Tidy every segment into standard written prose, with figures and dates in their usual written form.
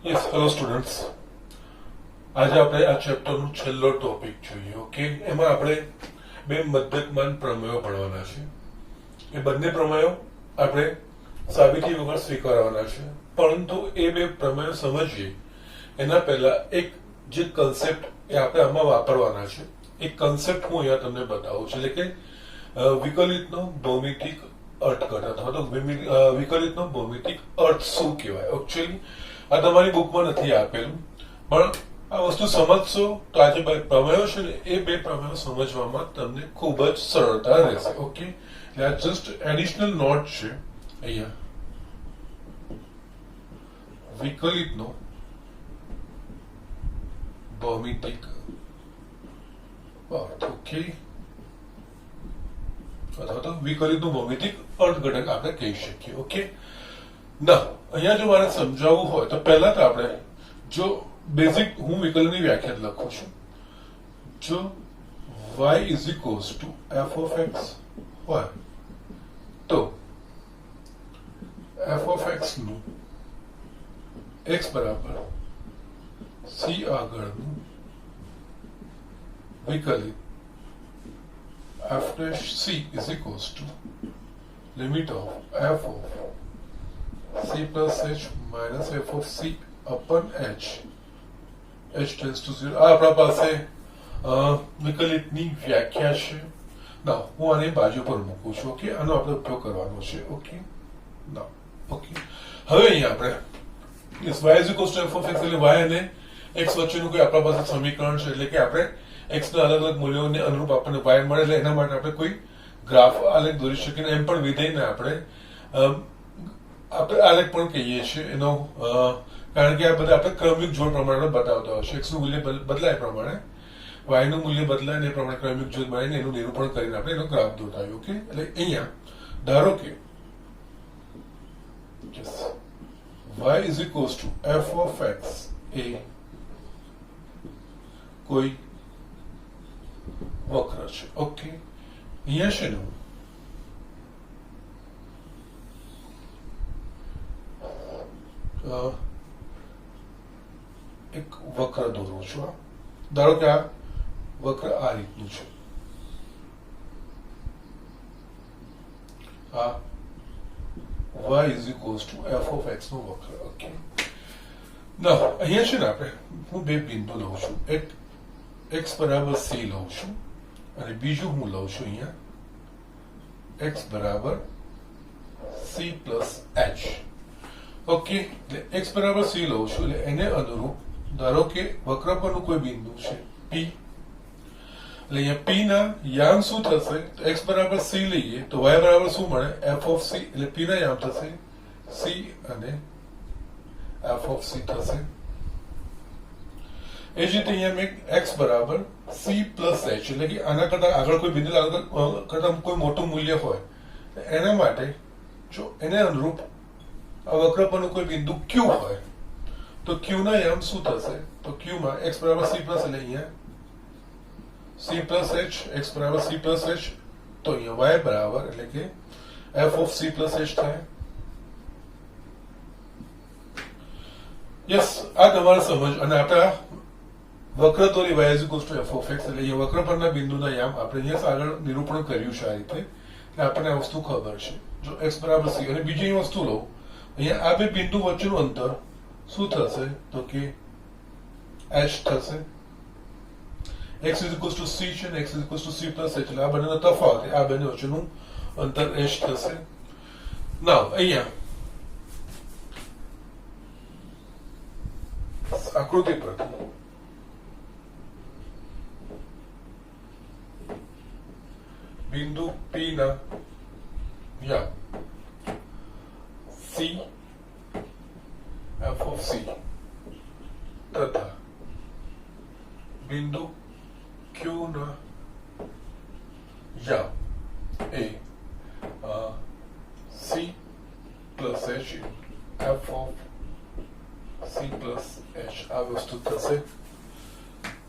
Yes hello students, આજે આપણે આ ચેપ્ટરનો છેલ્લો ટોપિક જોઈએ. ઓકે, એમાં આપણે બે મદ્યકમાન પ્રમેયો ભણવાના છે. એ બંને પ્રમેયો આપણે સાબિતી વગર સ્વીકારવાના છે, પરંતુ એ બે પ્રમેયો સમજીએ એના પહેલા એક જે કન્સેપ્ટ એ આપણે આમાં વાપરવાના છે, એક કન્સેપ્ટ હું અહીંયા તમને બતાવું છું, એટલે કે વિકલિતનો ભૌમિતિક અર્થઘટન અથવા તો વિકલિતનો ભૌમિતિક અર્થ શું કહેવાય. એકચ્યુઅલી આ તમારી બુકમાં નથી આપેલું, પણ આ વસ્તુ સમજશો તો આ જે બે પ્રમેયો છે ને એ બે પ્રમેયો સમજવામાં તમને ખૂબ જ સરળતા રહેશે. ઓકે, એટલે આ જસ્ટ એડિશનલ નોટ છે અહીંયા. વિકલિતનો ભૌમિતિક અર્થ, ઓકે, અથવા તો વિકલિતનું ભૌમિતિક અર્થઘટન આપણે કહી શકીએ. ઓકે, ના અહીંયા જો મારે સમજાવવું હોય તો પહેલા તો આપણે જો બેઝિક હું વિકલનની વ્યાખ્યા લખું છું. જો y is equals to f of x હોય તો f ઓફ x નું x બરાબર c આગળનું વિકલિત f dash c is equals to limit of f of c plus h minus f of c upon h tends to 0. આ આપણા પાસે વિકલિતની વ્યાખ્યા છે. ના હું આને બાજુ પર મૂકું છું. ઓકે, આનો આપણે ઉપયોગ કરવાનો છે. ઓકે, ના ઓકે, હવે અહીંયા આપણે y is equals to f of x એટલે y અને x વચ્ચેનું કોઈ આપણા પાસે સમીકરણ છે, એટલે કે આપણે x ના અલગ અલગ મૂલ્યોને અનુરૂપ આપણને y મળે, એટલે એના માટે આપણે કોઈ ગ્રાફ આલેખ દોરી શકીએ. એમ પણ વિધેયને આપણે આલેખ પણ કહીએ છીએ એનો, કારણ કે આ બધા આપણે ક્રમિક જોડ પ્રમાણે બતાવતા હોય છે. x નું મૂલ્ય બદલાય પ્રમાણે y નું મૂલ્ય બદલાય ને એ પ્રમાણે ક્રમિક જોડ બનાવીને એનું નિરૂપણ કરીને આપણે એનો ગ્રાફ દોરાવ્યો. ઓકે, એટલે અહીંયા ધારો કે y is equals to f of x એ કોઈ વક્ર છે. ઓકે, અહીંયા છે ને એક વક્ર દોરું છું. ધારો કે આ વક્ર આ રીતનું છે. આ y is equals to f of x નો વક્ર. ઓકે, ના અહીંયા છે ને આપણે હું બે બિંદુ લઉં છું. એક x બરાબર c લઉં છું અને બીજું હું લઉં છું અહીંયા x બરાબર c પ્લસ h. ઓકે, એટલે x બરાબર c લઉં છું, એટલે એને અનુરૂપ ધારો કે વક્ર પરનું કોઈ બિંદુ છે p. એટલે અહીંયા p ના યામ શું થશે? તો x બરાબર c લઈએ તો y બરાબર શું મળે? f of c. એટલે p ના યામ થશે c અને f of c થશે. એ જ રીતે અહીંયા મેં x બરાબર c પ્લસ h, એટલે કે આના કરતા આગળ કોઈ બિંદુ કરતા કોઈ મોટું મૂલ્ય હોય એના માટે જો એને અનુરૂપ આ વક્ર પરનું કોઈ બિંદુ q હોય તો q ના યામ શું થશે? તો q માં x બરાબર c પ્લસ, એટલે અહીંયા c પ્લસ h, x બરાબર c પ્લસ h, તો અહીંયા y બરાબર એટલે કે f of c plus h થાય. યસ, આ તમારે સમજ. અને આપણે વક્ર દોરી y is equals to f of x, એટલે અહીંયા વક્ર પરના બિંદુના યામ આપણે અહીંયા આગળ નિરૂપણ કર્યું છે આ રીતે, એટલે આપણને આ વસ્તુ ખબર છે. જો x બરાબર c અને બીજી વસ્તુ લઉં, અહીંયા આ બે બિંદુ વચ્ચેનું અંતર શું થશે? તો કે h થશે. x is equals to c છે ને x is equals to c plus h, એટલે આ બંનેનો તફાવત, આ બંને વચ્ચેનું અંતર h થશે. નાઉ અહીંયા આકૃતિ પર બિંદુ p ના યામ c f of c તથા બિંદુ q ના યામ એ c plus h f of c plus h આ વસ્તુ થશે.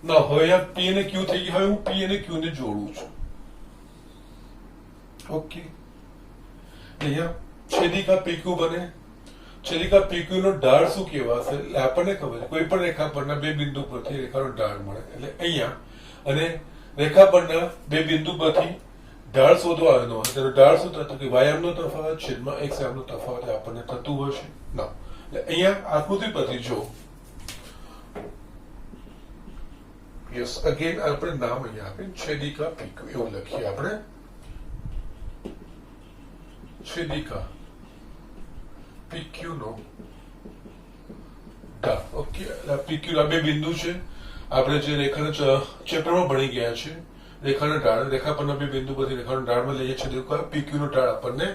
ના હવે અહીંયા p અને q થઈ ગઈ. હવે હું p અને q ને જોડું છું. ઓકે, અહીંયા છેદિકા PQ બને છેદિકા PQ નો ઢાળ શું કહેવાશે? એટલે આપણને ખબર છે કોઈ પણ રેખા પરના બે બિંદુ પરથી રેખાનો ઢાળ મળે. એટલે અહીંયા અને રેખા પરના બે બિંદુ પરથી ઢાળ શોધવા આવ્યો હોય તેનો ઢાળ શું થતો કે વાયામનો તફાવત છેદમાં x નો તફાવત આપણને થતું હશે ના. એટલે અહીંયા આકૃતિ પરથી જો યસ અગેન આપણે નામ અહીંયા આપીને છેદિકા PQ એવું લખીએ આપણે છેદિકા PQ નો ઢાળ. ઓકે PQ ના બે બિંદુ છે આપણે જે રેખાના ચેપ્ટરમાં ભણી ગયા છે રેખાના ઢાળ રેખા પરના બે બિંદુ પરથી રેખાનો ઢાળમાં લઈએ છીએ PQ નો ઢાળ આપણને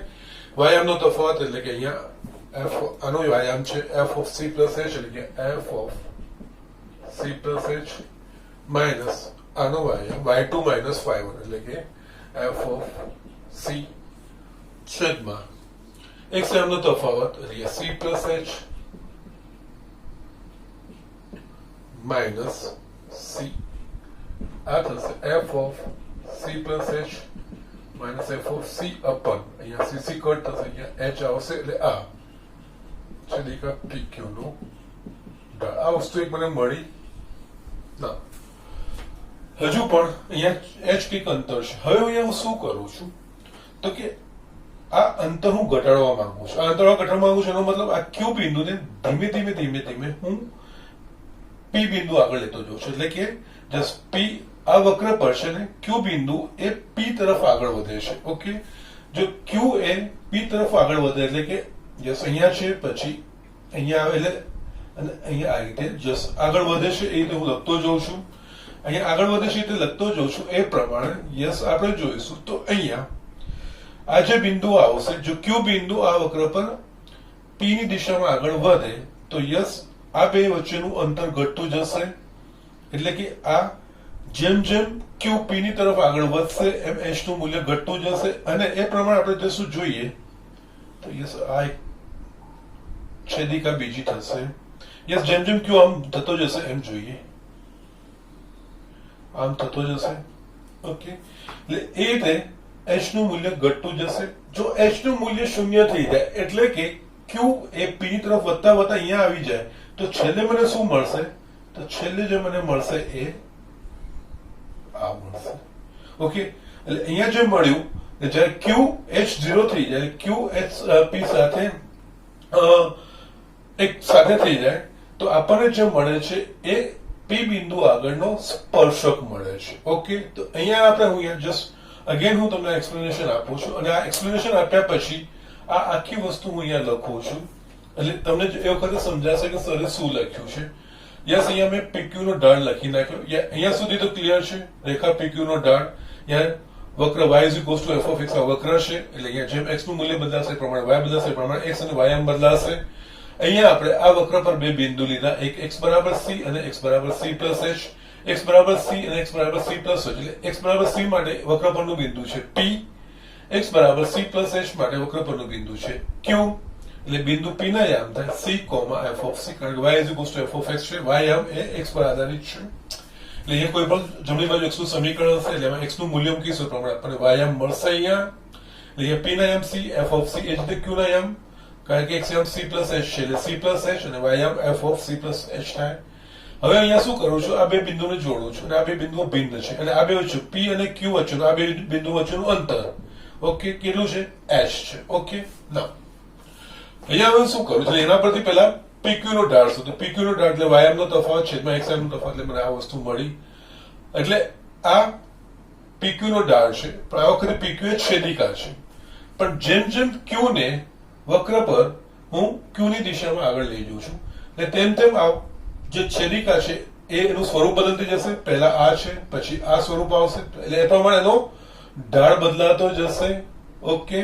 વાયામનો તફાવત એટલે કે અહીંયા f આનો વાયામ છે f of c plus h એટલે કે f of c plus h minus આનો વાયામ y2 minus y1 એટલે કે f of c છેદમાં x નો તફાવત એટલે c plus h minus c આ થશે f of c plus h minus f of c upon અહીંયા c c કટ થશે અહીંયા h આવશે એટલે આ છેદિકા PQ નો ઢાળ. આ વસ્તુ એક મને મળી ના. હજુ પણ અહીંયા h કંઈક અંતર છે. હવે અહીંયા હું શું કરું છું તો કે આ અંતર હું ઘટાડવા માંગુ છું. આ અંતર ઘટાડવા માંગુ છું એનો મતલબ આ Q બિંદુને ધીમે ધીમે ધીમે ધીમે હું P બિંદુ આગળ લેતો જાઉં છું. એટલે કે જસ્ટ P આ વક્ર પર છે ને Q બિંદુ એ P તરફ આગળ વધે છે. ઓકે જો Q એ P તરફ આગળ વધે એટલે કે જસ અહીંયા છે પછી અહીંયા આવે એટલે અને અહીંયા આ રીતે જસ આગળ વધે છે એ રીતે હું લખતો જાઉં છું. અહીંયા આગળ વધે છે એ રીતે લખતો જાઉં છું. એ પ્રમાણે યસ આપણે જોઈશું તો અહીંયા આ જે બિંદુ આવશે જો Q બિંદુ આ વક્ર પર P ની દિશામાં આગળ વધે તો યસ આ બે વચ્ચેનું અંતર ઘટતું જશે. એટલે કે આ જેમ જેમ Q P ની તરફ આગળ વધશે એમ h નું મૂલ્ય ઘટતું જશે અને એ પ્રમાણે આપણે જો શું જોઈએ તો યસ આ એક છેદિકા બીજી થશે. યસ જેમ જેમ Q આમ થતો જશે એમ જોઈએ આમ થતો જશે. ઓકે એટલે એ રીતે h નું મૂલ્ય ઘટતું જશે. જો h નું મૂલ્ય શૂન્ય થઈ જાય એટલે કે Q એ P ની તરફ વધતા વધતા અહીંયા આવી જાય તો છેલ્લે મને શું મળશે તો છેલ્લે જે મને મળશે એ આ મળશે. ઓકે એટલે અહીંયા જે મળ્યું જ્યારે Q h0 થઈ જાય Q h P સાથે એક સાથે થઈ જાય તો આપણને જે મળે છે એ P બિંદુ આગળનો સ્પર્શક મળે છે. ઓકે તો અહીંયા આપણે હું જસ્ટ અગેન હું તમને એક્સપ્લેનેશન આપું છું અને આ એક્સપ્લેનેશન આપ્યા પછી આ આખી વસ્તુ હું અહીંયા લખું છું એટલે તમને એ વખતે સમજાશે કે સરે શું લખ્યું છે. યસ અહીંયા મેં PQ નો ઢાળ લખી નાખ્યો. અહીંયા સુધી તો ક્લિયર છે. રેખા PQ નો ઢાળ અહીંયા વક્ર y f of x આ વક્ર છે એટલે અહીંયા જેમ x નું મૂલ્ય બદલાશે પ્રમાણે y બદલાશે પ્રમાણે x અને y બદલાશે. અહીંયા આપણે આ વક્ર પર બે બિંદુ લીધા એક x બરાબર c અને x બરાબર c plus h x બરાબર c અને x બરાબર c plus h એટલે x બરાબર c માટે વક્ર પરનું બિંદુ છે P x બરાબર c plus h માટે વક્ર પરનું બિંદુ છે Q એટલે બિંદુ P ના યામ થાય c, f of c કારણ કે y f of x છે y યામ એ x પર આધારિત છે એટલે અહીંયા કોઈ પણ જમણી બાજુ x નું સમીકરણ હશે એટલે એમાં x નું મૂલ્ય મૂકીશું પ્રમાણે આપણને y યામ મળશે. અહીંયા એટલે અહીંયા P ના યામ c f of c એ જ રીતે Q ના યામ કારણ કે x યામ c plus h છે એટલે c plus h અને y યામ f of c plus h થાય. હવે અહીંયા શું કરું છું આ બે બિંદુને જોડું છું અને આ બે બિંદુઓ ભિન્ન છે અને આ બે વચ્ચે P અને Q વચ્ચેનું આ બે બિંદુ વચ્ચેનું અંતર ઓકે કેટલું છે h છે. ઓકે ના અહીંયા હવે શું કરું છું એના પરથી પહેલા PQ નો ઢાળ શું તો PQ નો ઢાળ એટલે y નો તફાવત છેદમાં x નો તફાવત એટલે મને આ વસ્તુ મળી એટલે આ PQ નો ઢાળ છે પણ આ વખતે PQ એ છેદિકા છે પણ જેમ જેમ Q ને વક્ર પર હું Q ની દિશામાં આગળ લઈ જઉં છું એટલે તેમ તેમ આ જે છેદિકા છે એનું સ્વરૂપ બદલતી જશે. પહેલા આ છે પછી આ સ્વરૂપ આવશે એટલે એ પ્રમાણે એનો ઢાળ બદલાતો જશે. ઓકે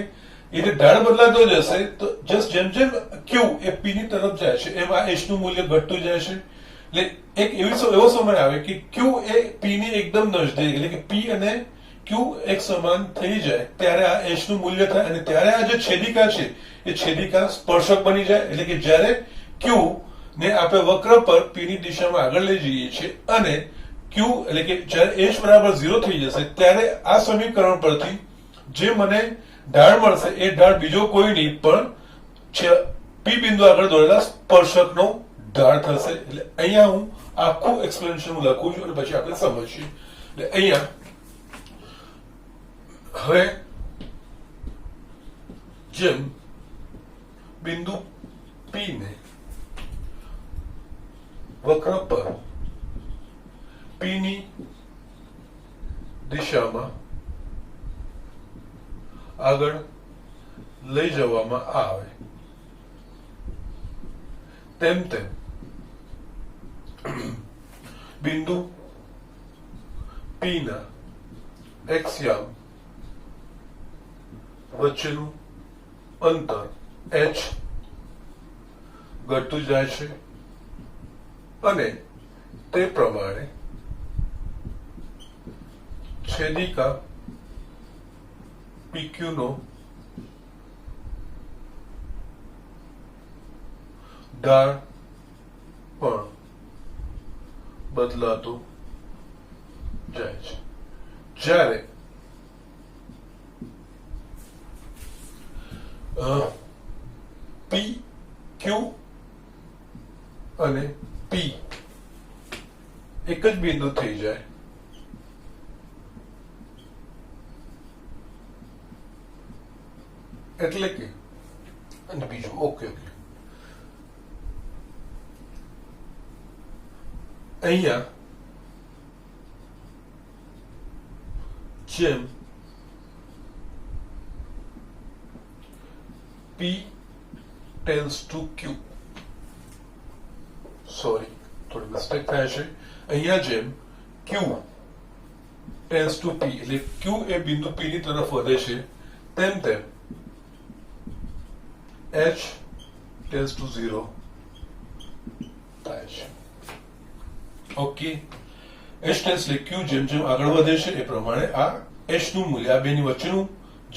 એટલે ઢાળ બદલાતો જશે તો જસ્ટ જેમ જેમ Q એ P ની તરફ જાય છે એમ આ h નું મૂલ્ય ઘટતું જાય છે. એટલે એક એવો સમય આવે કે Q એ P ની એકદમ નજદીક એટલે કે P અને Q એક સમાન થઈ જાય ત્યારે આ h નું મૂલ્ય થાય અને ત્યારે આ જે છેદિકા છે એ છેદિકા સ્પર્શક બની જાય એટલે કે જ્યારે Q ને આપણે વક્ર પર P ની દિશામાં આગળ લઈ જઈએ છીએ અને Q એટલે કે જ્યારે h બરાબર 0 થઈ જશે ત્યારે આ સમીકરણ પરથી જે મને ઢાળ મળશે એ ઢાળ બીજો કોઈ નહીં પણ પી બિંદુ આગળ દોરેલા સ્પર્શકનો ઢાળ થશે. એટલે અહીંયા હું આખું એક્સપ્લેનેશન હું લખું છું અને પછી આપણે સમજીએ. એટલે અહીંયા હવે જેમ બિંદુ પી ને વક્ર પર પી ની દિશામાં આગળ લઈ જવામાં આવે તેમ તેમ બિંદુ પી ના એક્સ યામ વચ્ચેનું અંતર h ઘટતું જાય છે અને તે પ્રમાણે છેદિકા PQ નો ઢાળ પણ બદલાતો જાય છે. જ્યારે પી ક્યુ અને પી એક જ બિંદુ થઈ જાય એટલે કે અને બીજું ઓકે અહીંયા જેમ P tends to Q, sorry થોડી મિસ્ટેક થાય છે. અહીંયા જેમ Q tends to P એટલે Q એ બિંદુ P ની તરફ વધે છે તેમ તેમ H tends to 0 થાય છે. ઓકે, H tends એટલે Q જેમ જેમ આગળ વધે છે એ પ્રમાણે આ H નું મૂલ્ય આ બેની વચ્ચેનું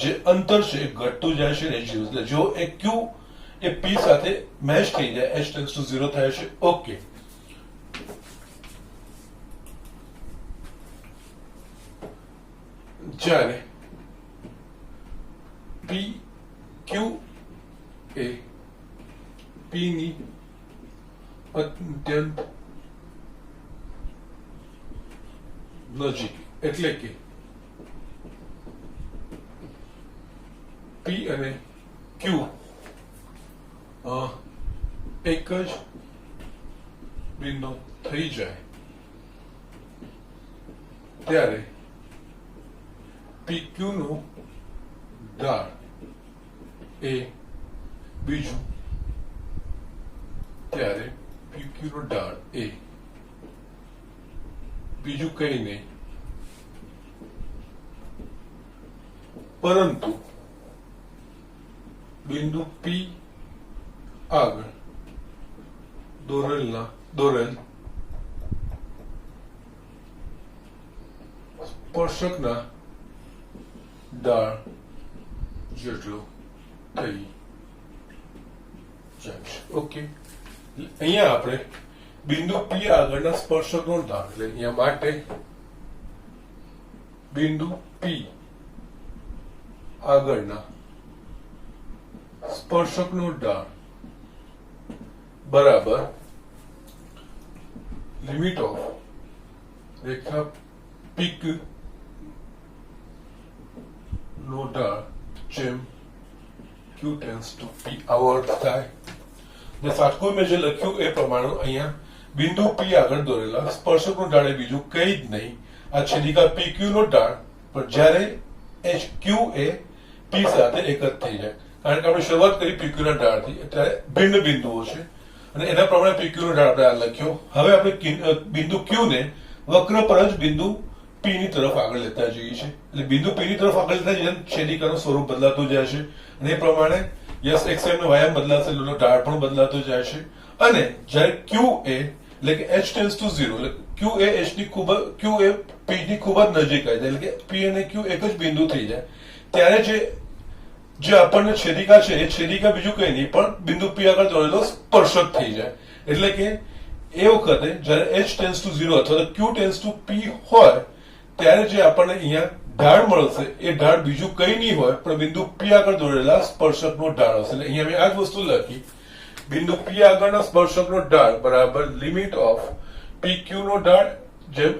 જે અંતર છે એ ઘટતું જાય છે. એટલે જો એ Q એ P સાથે મેચ થઈ જાય H tends to 0 થાય છે. ઓકે, જ્યારે P Q એ P ની અત્યંત નજીક એટલે કે P અને Q એક જ બિંદુ થઈ જાય ત્યારે PQ નું ઢાળ એ બીજું ત્યારે PQ નું ઢાળ એ બીજું કઈ નહીં પરંતુ બિંદુ P આગળ દોરેલ સ્પર્શકના ઢાળ જેટલો થઈ જાય છે. ઓકે, અહીંયા આપણે બિંદુ P આગળના સ્પર્શકનો ઢાળ એટલે અહીંયા માટે બિંદુ P આગળના સ્પર્શકનો ઢાળ બરાબર લિમિટ ઓફ રેખા PQ નો ઢાળ જેમ Q tends to P આવો અર્થ થાય. ને સાટકો મેં જે લખ્યું એ પ્રમાણે અહીંયા બિંદુ P આગળ દોરેલા સ્પર્શકનો ઢાળ એ બીજું કઈ જ નહીં આ છેદિકા PQ નો ઢાળ, પણ જ્યારે HQ એ P સાથે એક જ થઈ જાય કારણ કે આપણે શરૂઆત કરી PQ ના ઢાળથી ત્યારે ભિન્ન બિંદુઓ છે અને એના પ્રમાણે PQ નો ઢાળ આપણે આ લખ્યો. હવે આપણે બિંદુ Q ને વક્ર પર જ બિંદુ P ની તરફ આગળ લેતા જઈએ છીએ. એટલે બિંદુ P ની તરફ આગળ લેતા જઈએ છેદિકાનું સ્વરૂપ બદલાતું જાય છે અને એ પ્રમાણે યસ x નો વ્યાયામ બદલાશે એટલે ઢાળ પણ બદલાતો જાય છે. અને જ્યારે Q એ એટલે કે H tends to 0 એટલે Q એ H ની ખૂબ Q એ P ની ખૂબ જ નજીક આવી જાય એટલે કે P અને Q એક જ બિંદુ થઈ જાય ત્યારે જે આપણને છેદિકા છે એ છેદિકા બીજું કઈ નહીં પણ બિંદુ P આગળ દોરેલો સ્પર્શક થઈ જાય. એટલે કે એ વખતે જ્યારે H tends to 0 અથવા Q tends to P હોય ત્યારે જે આપણને અહીંયા ઢાળ મળશે એ ઢાળ બીજું કઈ નહીં હોય પણ બિંદુ P આગળ દોરેલા સ્પર્શકનો ઢાળ હશે. એટલે અહીંયા મેં આ જ વસ્તુ લખી બિંદુ P આગળના સ્પર્શકનો ઢાળ બરાબર લિમિટ ઓફ PQ નો ઢાળ જેમ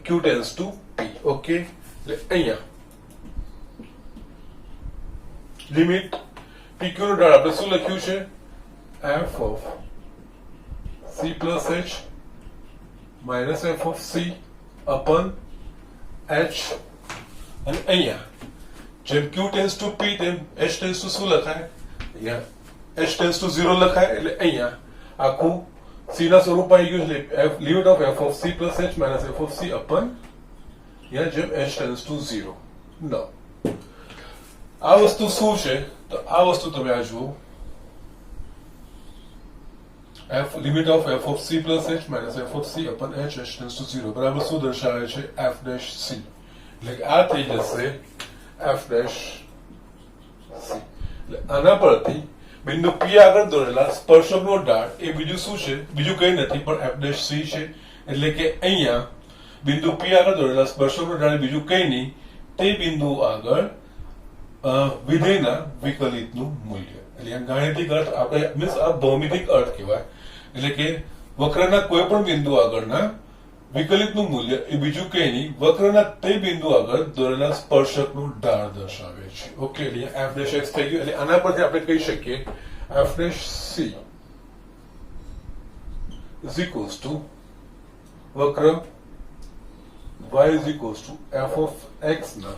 Q tends to P. Okay, એટલે અહીંયા લિમિટ PQ નો ઢાળ આપણે શું લખ્યું છે? f of c plus h minus f of c upon h. અને અહીંયા જેમ Q ટેન્ડ્સ ટુ P તેમ h ટેન્ડ્સ ટુ શું લખાય? અહીંયા h ટેન્ડ્સ ટુ 0 લખાય. એટલે અહીંયા આખું c ના સ્વરૂપમાં આવી ગયું છે limit of f of c plus h minus f of c upon અહીંયા જેમ h ટેન્ડ્સ ટુ 0. નો આ વસ્તુ શું છે? તો આ વસ્તુ તમે આ જુઓ, f limit of f of c plus h minus f of c upon h tends to 0 બરાબર શું દર્શાવે છે? f dash c. એટલે કે આ થઈ જશે f dash c. એટલે આના પરથી બિંદુ P આગળ દોરેલા સ્પર્શકનો ઢાળ એ બીજું શું છે? બીજું કઈ નથી પણ f dash c છે. એટલે કે અહીંયા બિંદુ P આગળ દોરેલા સ્પર્શકનો ઢાળ બીજું કઈ નહીં, તે બિંદુ આગળ વિધેયના વિકલિતનું મૂલ્ય. એટલે ગાણિતિક અર્થ આપણે મીન્સ આ ભૌમિતિક અર્થ કહેવાય. એટલે કે વક્રના કોઈ પણ બિંદુ આગળના વિકલિતનું મૂલ્ય એ બીજું કઈ નહીં, વક્રના તે બિંદુ આગળ દોરેલા સ્પર્શકનું ઢાળ દર્શાવે છે. ઓકે, એટલે f dash x થઈ ગયું. એટલે આના પરથી આપણે કહી શકીએ f dash c is equals to વક્ર y is equals to f of x ના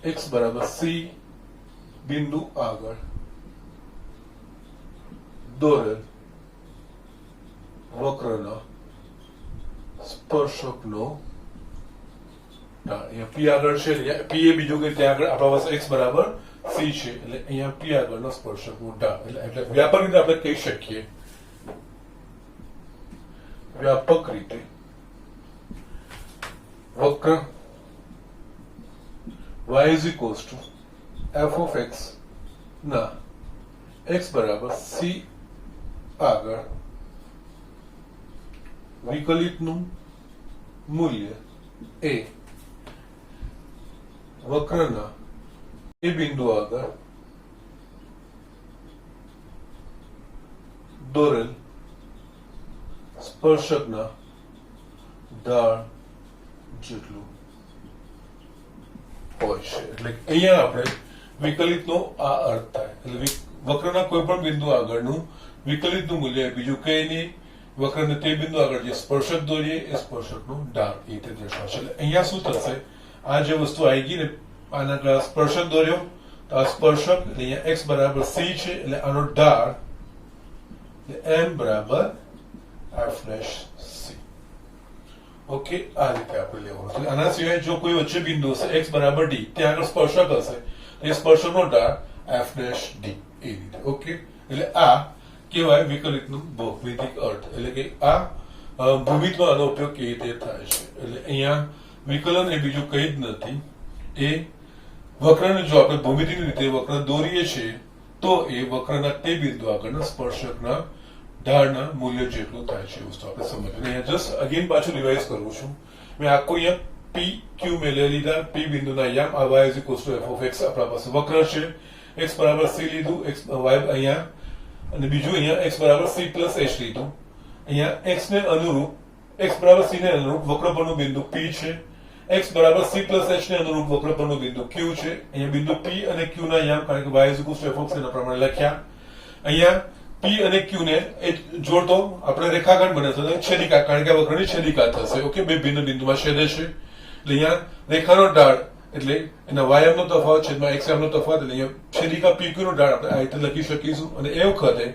x બરાબર c બિંદુ આગળ દોરેલ વક્રના સ્પર્શકનો અહીંયા p આગળ છે, p એ બીજું કે ત્યાં આગળ આપણા પાસે x બરાબર c છે. એટલે અહીંયા p આગળનો સ્પર્શકનો ઢાળ એટલે વ્યાપક રીતે આપણે કહી શકીએ, વ્યાપક રીતે વક્ર y is equals to f of x ના x બરાબર c આગળ વિકલિતનું મૂલ્ય એ વક્રના એ બિંદુ આગળ દોરેલ સ્પર્શકના ઢાળ જેટલું હોય છે. એટલે અહીંયા આપણે વિકલિતનો આ અર્થ થાય. એટલે વક્રના કોઈ પણ બિંદુ આગળનું વિકલિતનું મૂલ્ય બીજું કઈ નહીં, વક્રને તે બિંદુ આગળ જે સ્પર્શક દોરીએ એ સ્પર્શકનો ઢાળ એ રીતે દર્શાવશે. એટલે અહીંયા શું થશે? આ જે વસ્તુ આવી ગઈ ને આના સ્પર્શક દોર્યો તો આ સ્પર્શક એટલે અહીંયા x બરાબર c છે. એટલે આનો ઢાળ m બરાબર f dash c. ઓકે, આ રીતે આપણે લેવાનું છે. આના સિવાય જો કોઈ વચ્ચે બિંદુ હશે x બરાબર d, ત્યાં આગળ સ્પર્શક હશે, એ સ્પર્શકનો ઢાળ f dash d એ રીતે. ઓકે, એટલે આ કહેવાય વિકલિતનું ભૌમિતિક અર્થ. એટલે કે આ ભૂમિતિમાં આનો ઉપયોગ કેવી રીતે થાય છે. એટલે અહીંયા વિકલન એ બીજું કઈ જ નથી, એ વક્રને જો આપણે ભૂમિતિની રીતે વક્ર દોરીએ છીએ તો એ વક્રના તે બિંદુ આગળના સ્પર્શકના ઢાળના મૂલ્ય જેટલું થાય છે. વસ્તુ આપણે સમજીએ. અહીંયા જસ્ટ અગેન પાછું રિવાઇઝ કરું છું. મેં આખું અહીંયા p q મેં લઈ લીધા, p બિંદુના અહીંયા આ y is equals to f of x આપણા પાસે વક્ર છે, x બરાબર c લીધું, x y અહીંયા, અને બીજું અહીંયા x બરાબર c plus h લીધું. અહીંયા x ને અનુરૂપ x બરાબર c ને અનુરૂપ વક્ર પરનું બિંદુ p છે, x બરાબર c plus h ને અનુરૂપ વક્ર પરનું બિંદુ q છે. અહીંયા બિંદુ p અને q ના અહીંયા કારણ કે y is equals to f of x ના પ્રમાણે લખ્યા. અહીંયા p અને q ને જોડતો આપણે રેખાખંડ બને છે, છેદિકા, કારણ કે આ વક્રની છેદિકા થશે. ઓકે, બે ભિન્ન બિંદુમાં છેદે છે. એટલે અહીંયા રેખાનો ઢાળ એટલે એના y નો તફાવત છેદમાં x નો તફાવત, એટલે અહીંયા છેદિકા pq નો ઢાળ આપણે આ રીતે લખી શકીશું. અને એ વખતે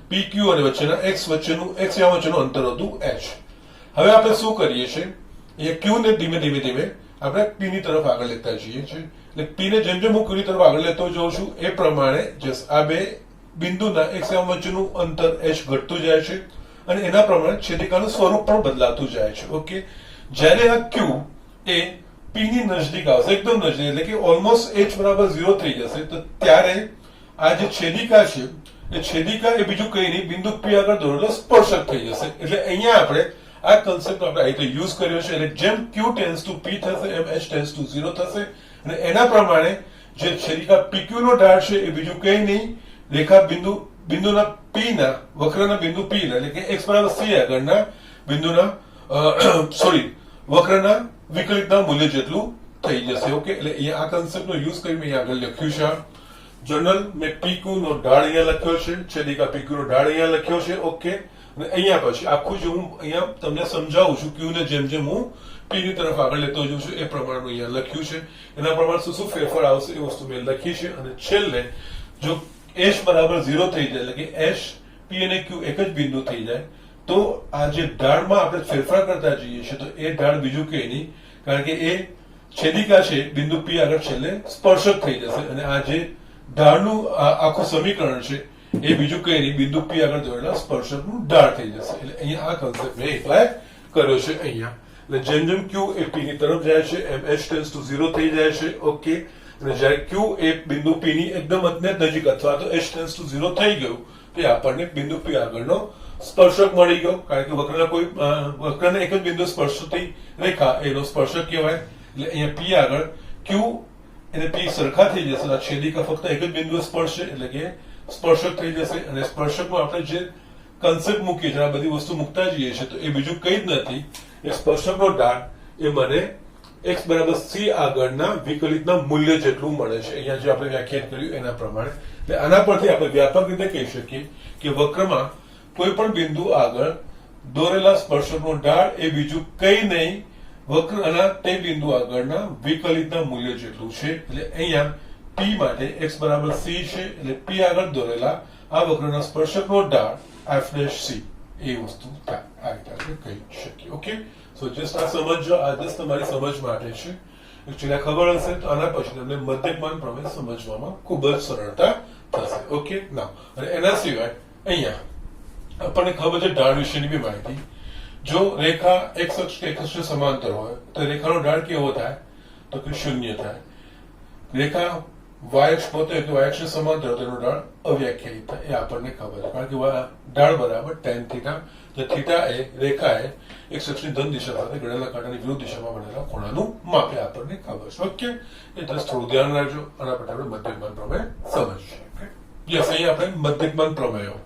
pq અને વચ્ચેના x વચ્ચેનું વચ્ચેનું અંતર હતું h. હવે આપણે શું કરીએ છીએ? અહીંયા q ને ધીમે ધીમે ધીમે આપણે p ની તરફ આગળ લેતા જઈએ છીએ. એટલે p ને જેમ જેમ હું q ની તરફ આગળ લેતો જાઉં છું એ પ્રમાણે જસ્ટ આ બે બિંદુના x વચ્ચેનું અંતર h ઘટતું જાય છે અને એના પ્રમાણે છેદિકાનું સ્વરૂપ પણ બદલાતું જાય છે. ઓકે, જ્યારે આ q એ p ની નજદીક આવશે, એકદમ નજદીક, એટલે કે ઓલમોસ્ટ h બરાબર 0 થઈ જશે, તો ત્યારે આ જે છેદિકા છે એ છેદિકા એ બીજું કઈ નહીં, બિંદુ p આગળ દોરેલો સ્પર્શક થઈ જશે. એટલે અહીંયા આપણે આ કન્સેપ્ટ આપણે આ રીતે યુઝ કર્યો છે. એટલે જેમ q ટેન્ડ્સ ટુ p થશે એમ h ટેન્ડ્સ ટુ 0 થશે. અને એના પ્રમાણે જે છેદિકા pq નો ઢાળ છે એ બીજું કઈ નહીં, રેખા બિંદુ બિંદુના પી ના વક્રના બિંદુ પી ના એટલે કે x બરાબર c આગળના બિંદુના સોરી વક્રના વિકલિતના મૂલ્ય જેટલું થઈ જશે. ઓકે, એટલે અહીંયા આ કન્સેપ્ટનો યુઝ કરી મેં આગળ લખ્યું છે. જનરલ મેં પીક્યુ નો ઢાળ અહીંયા લખ્યો છે, છેદિકા પીક્યુ નો ઢાળ અહીંયા લખ્યો છે. ઓકે, અને અહીંયા પછી આખું જે હું અહીંયા તમને સમજાવું છું ક્યુ ને જેમ જેમ હું પી ની તરફ આગળ લેતો જઉં છું એ પ્રમાણનું અહીંયા લખ્યું છે. એના પ્રમાણે શું શું ફેરફાર આવશે એ વસ્તુ મેં લખી છે. અને છેલ્લે જો h બરાબર 0 થઈ જાય એટલે કે h p અને q એક જ બિંદુ થઈ જાય તો આ જે ઢાળમાં આપણે ફેરફાર કરતા જઈએ છીએ તો એ ઢાળ બીજું કંઈ નહીં, કારણ કે એ છેદિકા છે બિંદુ p આગળ છેલ્લે સ્પર્શક થઈ જશે. અને આ જે ઢાળનું આખું સમીકરણ છે એ બીજું કંઈ નહીં, બિંદુ p આગળ દોરેલા સ્પર્શકનું ઢાળ થઈ જશે. એટલે અહીંયા આ કન્સેપ્ટ મેં એપ્લાય કર્યો છે અહીંયા. એટલે જેમ જેમ q એ p ની તરફ જાય છે એમ h ટેન્ડ્સ ટુ 0 થઈ જાય છે. ઓકે, અને જ્યારે q એ બિંદુ p ની એકદમ નજીક અથવા તો h ટેન્ડ્સ ટુ 0 થઈ ગયું તો આપણને બિંદુ p આગળનો સ્પર્શક મળી ગયો, કારણ કે વક્રના કોઈ વક્રને એક જ બિંદુ સ્પર્શતી રેખા એનો સ્પર્શક કહેવાય. એટલે અહીંયા p આગળ q અને p સરખા થઈ જશે, આ છેદિકા ફક્ત એક જ બિંદુ સ્પર્શે એટલે કે સ્પર્શક થઈ જશે. અને સ્પર્શકમાં આપણે જે કન્સેપ્ટ મૂકીએ છીએ, આ બધી વસ્તુ મૂકતા જઈએ છીએ તો એ બીજું કંઈ જ નથી, એ સ્પર્શકનો ઢાળ એ મને x બરાબર c આગળના વિકલિતના મૂલ્ય જેટલું મળે છે. અહીંયા જે આપણે વ્યાખ્યાયિત કર્યું એના પ્રમાણે. એટલે આના પરથી આપણે વ્યાપક રીતે કહી શકીએ કે વક્રમાં કોઈ પણ બિંદુ આગળ દોરેલા સ્પર્શકનો ઢાળ એ બીજું કંઈ નહીં, વક્રના તે બિંદુ આગળના વિકલિતના મૂલ્ય જેટલું છે. એટલે અહીંયા p માટે x બરાબર c છે, એટલે p આગળ દોરેલા આ વક્રના સ્પર્શકનો ઢાળ f' c એ વસ્તુ થાય. આ રીતે આપણે કહી શકીએ. ઓકે, સો જસ્ટ આ સમજો, આ જસ્ટ તમારી સમજ માટે છે. એકચ્યુઅલી ખબર હશે તો આના પછી તમને મધ્યકમાન પ્રમેય સમજવામાં ખૂબ જ સરળતા થશે. ઓકે, ના અને એના સિવાય અહીંયા આપણને ખબર છે ઢાળ વિશેની બી માહિતી. જો રેખા x અક્ષ કે x અક્ષને સમાંતર હોય તો રેખાનો ઢાળ કેવો થાય તો કે 0 થાય. રેખા y અક્ષ પોતે કે y અક્ષને સમાંતર હોય તેનો ઢાળ અવ્યાખ્યાયિત થાય. એ આપણને ખબર છે, કારણ કે ઢાળ બરાબર tan થીટા, જે થીટા એ રેખા એ x અક્ષની ધન દિશા સાથે ઘડેલા કાંટાની વિરુદ્ધ દિશામાં બનેલા ખૂણાનું માપ એ આપણને ખબર છે. ઓકે, એ જસ્ટ થોડું ધ્યાન રાખજો. આના પર આપણે મધ્યકમાન પ્રમેય સમજીએ. યસ, અહીં આપણે મધ્યકમાન પ્રમેયો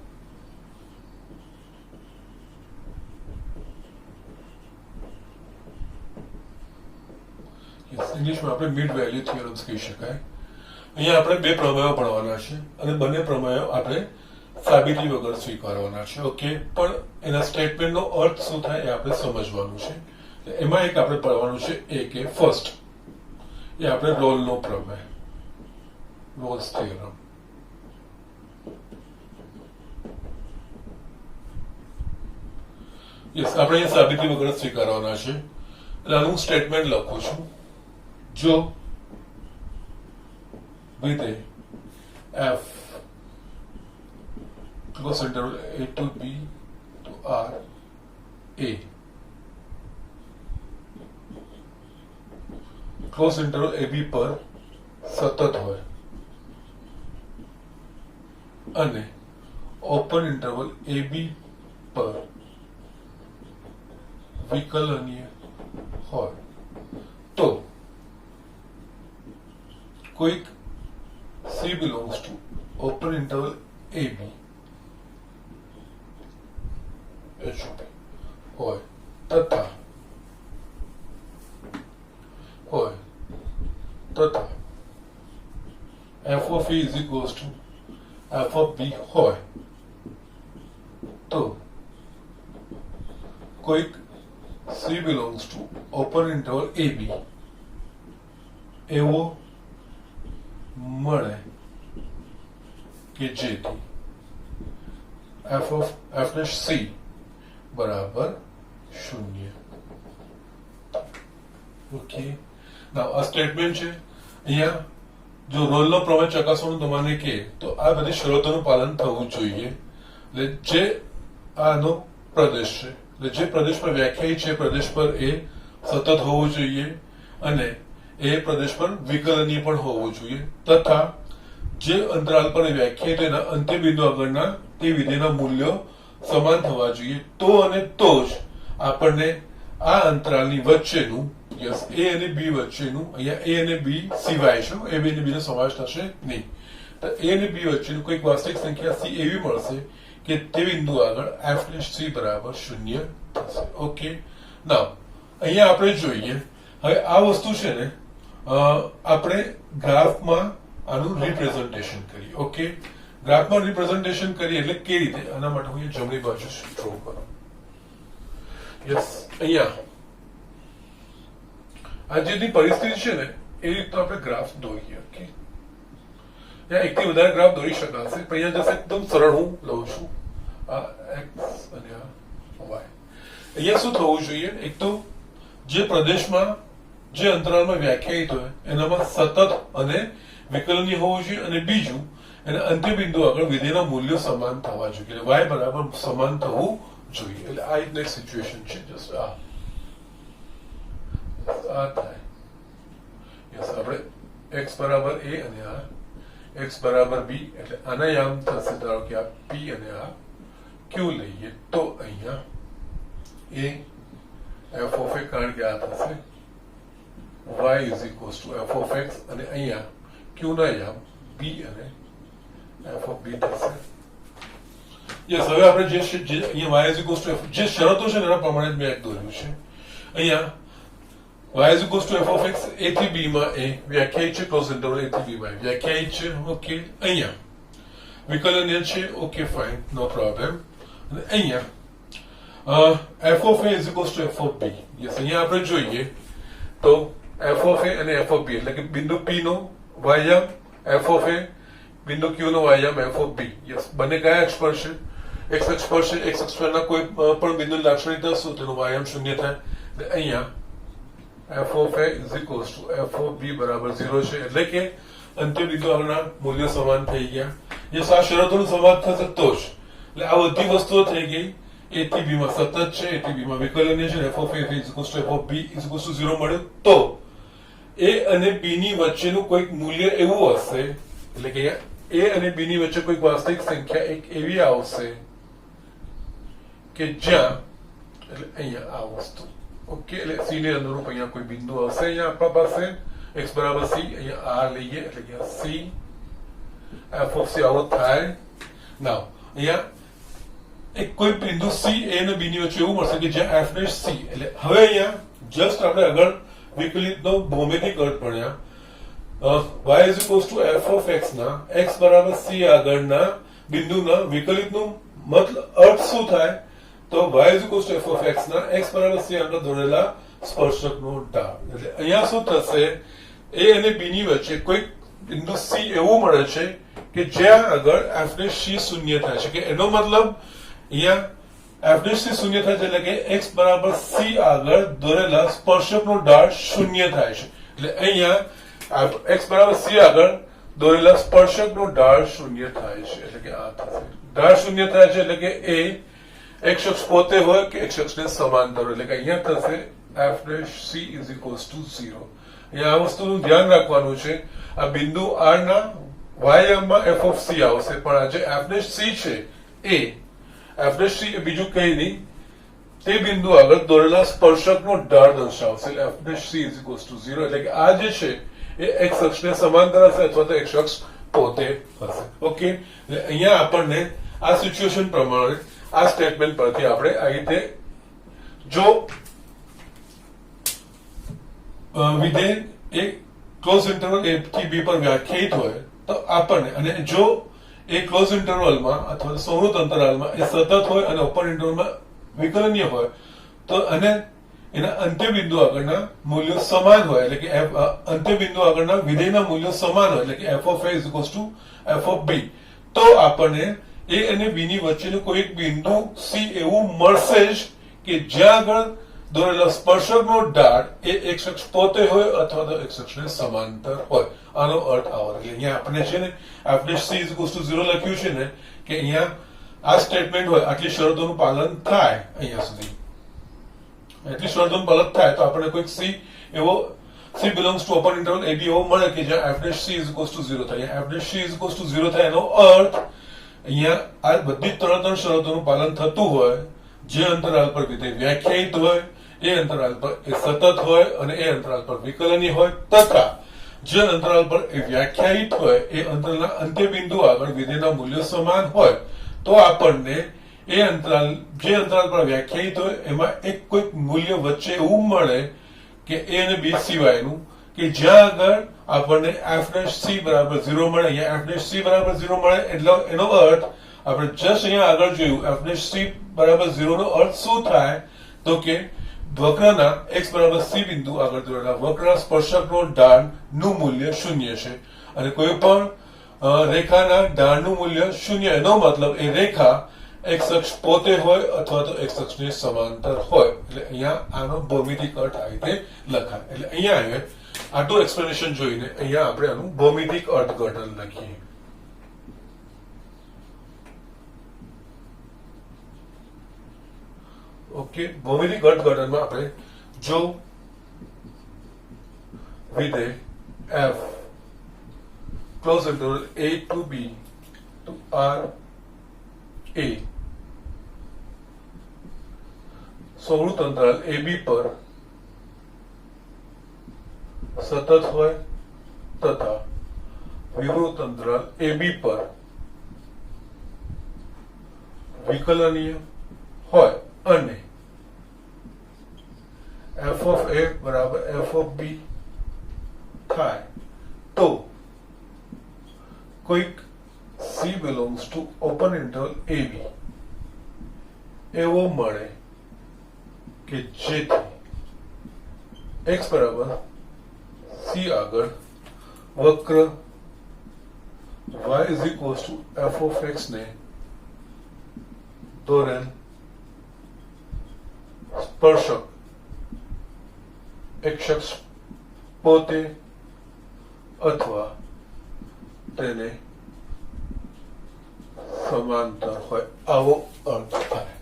ઇંગ્લિશમાં આપણે મિડ વેલ્યુ થિયોરમ્સ કહી શકાય. અહીંયા આપણે બે પ્રમેયો ભણવાના છે અને બંને પ્રમેયો આપણે સાબિતી વગર સ્વીકારવાના છે. ઓકે, પણ એના સ્ટેટમેન્ટનો અર્થ શું થાય એ આપણે સમજવાનું છે. એમાં એક આપણે ભણવાનું છે એ કે ફર્સ્ટ એ આપણે રોલનો પ્રમેય, રોલ્સ થિયોરમ. યસ, આપણે અહીંયા સાબિતી વગર સ્વીકારવાના છે. એટલે આનું સ્ટેટમેન્ટ લખું છું. જો વિધેય f close interval a to b to r a close interval ab પર સતત હોય અને ઓપન ઇન્ટરવલ ab પર વિકલનીય હોય તો કોઈક c belongs to open interval ab હોય તથા f of a is equals to f of b હોય તો કોઈક c belongs to open interval ab એવો મળે કે જેથી f of c બરાબર 0. ઓકે, નાઉ આ સ્ટેટમેન્ટ છે. અહીંયા જો રોલનો પ્રમેય ચકાસવાનું તમારે કે તો આ બધી શરતોનું પાલન થવું જોઈએ. એટલે જે આનો પ્રદેશ છે, એટલે જે પ્રદેશ પર વ્યાખ્યાયિત છે પ્રદેશ પર એ સતત હોવું જોઈએ અને એ પ્રદેશ પર વિકલનીય પણ હોવું જોઈએ તથા જે અંતરાલ પર વ્યાખ્યાયિત એના અંત્ય બિંદુ આગળના તે વિધેયના મૂલ્યો સમાન થવા જોઈએ. તો અને તો જ આપણને આ અંતરાલની વચ્ચેનું યસ a અને b વચ્ચેનું, અહીંયા a અને b સિવાય છે, a b અને b નો સમાવેશ થશે નહીં. તો એ અને બી વચ્ચેનું કોઈક વાસ્તવિક સંખ્યા સી એવી મળશે કે તે બિંદુ આગળ એફ ડેશ સી બરાબર 0 થશે. ઓકે, નાઉ અહીંયા આપણે જોઈએ હવે આ વસ્તુ છે ને આપણે ગ્રાફમાં આનું રિપ્રેઝન્ટેશન કરીએ. ઓકે, ગ્રાફમાં રિપ્રેઝન્ટેશન કરીએ એટલે કેવી રીતે? આના માટે હું જમણી બાજુ ડ્રો કરું. યસ, અહીંયા આ જેની પરિસ્થિતિ છે ને એ રીતનો આપણે ગ્રાફ દોરીએ. ઓકે, ત્યાં એકથી વધારે ગ્રાફ દોરી શકાશે, પણ અહીંયા જશે એકદમ સરળ હું લઉં છું. આ એક્સ અને આ વાય. અહીંયા શું થવું જોઈએ? એક તો જે પ્રદેશમાં જે અંતરાલમાં વ્યાખ્યાયિત હોય એનામાં સતત અને વિકલનીય હોવું જોઈએ, અને બીજું એના અંત્ય બિંદુ આગળ વિધેયના મૂલ્યો સમાન થવા જોઈએ, એટલે y બરાબર સમાન થવું જોઈએ. એટલે આ એક સિચ્યુએશન છે. જસ્ટ આ થાય. યસ, આપણે x બરાબર a અને આ x બરાબર b, એટલે આના યામ થશે ધારો કે આ p અને આ q લઈએ તો અહીંયા a f of a, કારણ કે આ થશે y is equals to f of x, અને અહીંયા q ના યામ b અને f of b થશે. યસ, હવે આપણે જે અહીંયા y is equals to f, જે શરતો છે એના પ્રમાણે મેં એક દોર્યું છે. અહીંયા y is equals to f of x a થી b માં a વ્યાખ્યાયિત છે, ક્લોઝ ઇન્ટરવલ a થી b માં વ્યાખ્યાયિત છે. ઓકે, અહીંયા વિકલનીય છે. ઓકે, ફાઇન, નો પ્રોબ્લેમ. અને અહીંયા f of a is equals to f of b. Yes, અહીંયા આપણે જોઈએ તો f of a અને f of b, એટલે કે બિંદુ p નો y યામ f of a, બિંદુ q નો y યામ f of b. યસ, બંને કયા અક્ષ પર છે? x અક્ષ પર છે. x અક્ષ પરના કોઈ પણ બિંદુની લાક્ષણિકતા શું? તેનો y યામ 0 થાય. એટલે અહીંયા f of a is equals to f of b બરાબર 0 છે, એટલે કે અંત્ય બિંદુ આગળના મૂલ્યો સમાન થઈ ગયા. યસ, આ શરતોનું સમાન થશે તો જ. એટલે આ બધી વસ્તુઓ થઈ ગઈ. a થી b માં સતત છે, a થી b માં વિકલનીય છે, f of a is equals to f of b is equals to 0 મળ્યું. તો a અને b ની વચ્ચેનું કોઈક મૂલ્ય એવું હશે, એટલે કે a અને b ની વચ્ચે કોઈક વાસ્તવિક સંખ્યા એક એવી આવશે કે જ્યાં, એટલે અહીંયા આ વસ્તુ. ઓકે, એટલે c ને અનુરૂપ અહીંયા કોઈ બિંદુ હશે. અહીંયા આપણા પાસે x બરાબર c, અહીંયા r લઈએ એટલે કે c f of c આવો થાય. નાઉ અહીંયા એક કોઈ બિંદુ c a અને b ની વચ્ચે એવું મળશે કે જ્યાં f ડેશ c, એટલે હવે અહીંયા જસ્ટ આપણે આગળ વિકલિતનો ભૌમિતિક અર્થ ભણ્યા. y is equals to f of x ના x બરાબર c આગળના બિંદુના વિકલિતનું મતલબ અર્થ શું થાય? તો y is equals to f of x ના x બરાબર c આગળ દોરેલા સ્પર્શકનો ઢાળ. એટલે અહીંયા શું થશે? a અને b ની વચ્ચે કોઈક બિંદુ c એવું મળે છે કે જ્યાં આગળ f ડેશ c શૂન્ય થાય છે, કે એનો મતલબ અહીંયા f ડેશ c શૂન્ય થાય છે, એટલે કે x બરાબર c આગળ દોરેલા સ્પર્શકનો ઢાળ શૂન્ય થાય છે. એટલે અહીંયા x બરાબર c આગળ દોરેલા સ્પર્શકનો ઢાળ શૂન્ય થાય છે, એટલે કે આ થશે. ઢાળ શૂન્ય થાય છે એટલે કે a x અક્ષ પોતે હોય કે x અક્ષને સમાંતર હોય, એટલે કે અહીંયા થશે f dash c is equals to 0. અહીંયા આ વસ્તુનું ધ્યાન રાખવાનું છે. આ બિંદુ r ના y યામમાં f of c આવશે, પણ આ જે f ડેશ c છે એ f ડેશ c બીજું કંઈ નહીં, તે બિંદુ આગળ દોરેલા સ્પર્શકનો ઢાળ દર્શાવશે. એટલે f dash c is equals to 0, એટલે કે આ જે છે એ x અક્ષને સમાંતર હશે અથવા તો x અક્ષ પોતે હશે. ઓકે, એટલે અહીંયા આપણને આ સિચ્યુએશન પ્રમાણે આ સ્ટેટમેન્ટ પરથી આપણે આ રીતે જો વિધેય એ ક્લોઝ ઇન્ટરવલ a થી b પર વ્યાખ્યાયિત હોય તો આપણને, અને જો એ ક્લોઝ ઇન્ટરવલમાં અથવા સંવૃત અંતરાલમાં એ સતત હોય અને ઓપન ઇન્ટરવલમાં વિકલનીય હોય તો, અને એના અંત્ય બિંદુ આગળના મૂલ્યો સમાન હોય, એટલે કે અંત્ય બિંદુ આગળના વિધેયના મૂલ્યો સમાન હોય, એટલે કે f of a is equals to f of b, તો આપણને a અને b ની વચ્ચેનું કોઈ બિંદુ c એવું મળશે જ કે જ્યાં આગળ દોરેલા સ્પર્શકનો ઢાળ એ x અક્ષ પોતે હોય અથવા તો x અક્ષને સમાંતર હોય. આનો અર્થ આવો. એટલે અહીંયા આપણે છે ને f dash c is equals to 0 લખ્યું છે ને, કે અહીંયા આ સ્ટેટમેન્ટ હોય, આટલી શરતોનું પાલન થાય, અહીંયા સુધી એટલી શરતોનું પાલન થાય તો આપણે કોઈક c એવો c belongs to open interval ab એવો મળે કે જ્યાં f dash c is equals to 0 થાય. f dash c is equals to 0 થાય એનો અર્થ અહીંયા આ બધી ત્રણ શરતોનું પાલન થતું હોય, જે અંતરાલ પર વિધેય વ્યાખ્યાયિત હોય, એ અંતરાલ પર એ સતત હોય અને એ અંતરાલ પર વિકલનીય હોય, તથા જે અંતરાલ પર એ વ્યાખ્યાયિત હોય એ અંતરાલના અંત્યબિંદુ આગળ વિધેયના મૂલ્યો સમાન હોય તો આપણને એ અંતરાલ જે અંતરાલ પર વ્યાખ્યાયિત હોય એમાં એક કોઈક મૂલ્ય વચ્ચે એવું મળે કે a અને b સિવાયનું કે જ્યાં આગળ આપણને f' બરાબર 0 મળે. અહીંયા f' બરાબર 0 મળે એટલે એનો અર્થ આપણે જસ્ટ અહીંયા આગળ જોયું f' બરાબર 0 નો અર્થ શું થાય તો કે વક્રના x બરાબર c બિંદુ આગળ દોરેલા વક્રના સ્પર્શકનો ઢાળનું મૂલ્ય 0 છે અને કોઈ પણ રેખાના ઢાળનું મૂલ્ય 0 એનો મતલબ એ રેખા x અક્ષ પોતે હોય અથવા તો x અક્ષને સમાંતર હોય. એટલે અહીંયા આનો ભૌમિતિક અર્થ આ રીતે લખાય. એટલે અહીંયા આવે આટલું એક્સપ્લેનેશન જોઈને અહીંયા આપણે આનું ભૌમિતિક અર્થઘટન લખીએ. ઓકે, ભૌમિતિક અર્થઘટનમાં આપણે જો વિધેય f close interval a to b to r a સોવૃત અંતરાલ ab પર સતત હોય તથા વિવૃત અંતરાલ ab પર વિકલનીય હોય અને f of a બરાબર f of b થાય તો કોઈક c belongs to open interval ab એવો મળે કે જેથી x બરાબર c આગળ વક્ર y is equals to f of x ને દોરેલ સ્પર્શક એક શખ્સ પોતે અથવા તેને સમાંતર હોય આવો અર્થ થાય.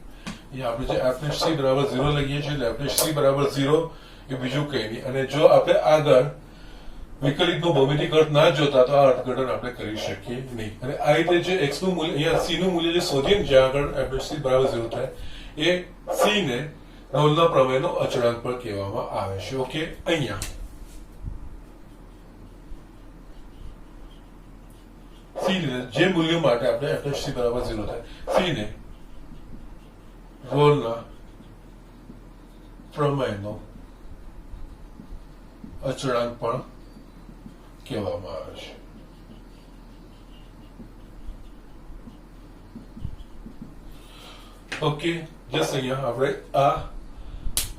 અહીંયા આપણે જે f' બરાબર 0 લઈએ છીએ એટલે f' બરાબર 0 એ બીજું કંઈ નહીં. અને જો આપણે આગળ વિકલિતનો ભૌમિતિક અર્થ ના જોતા તો આ અર્થઘટન આપણે કરી શકીએ નહીં. અને આ રીતે જે x નું મૂલ્ય અહીંયા c નું મૂલ્ય જે શોધીએ જ્યાં આગળ f' બરાબર 0 થાય એ c ને રોલના પ્રમેયનો અચળાંક પણ કહેવામાં આવે છે. ઓકે, અહીંયા c જે મૂલ્ય માટે આપણે f' બરાબર 0 થાય c ને રોલના પ્રમેયનો અચળાંક પણ કહેવામાં આવે છે. ઓકે, જસ્ટ અહીંયા આપણે આ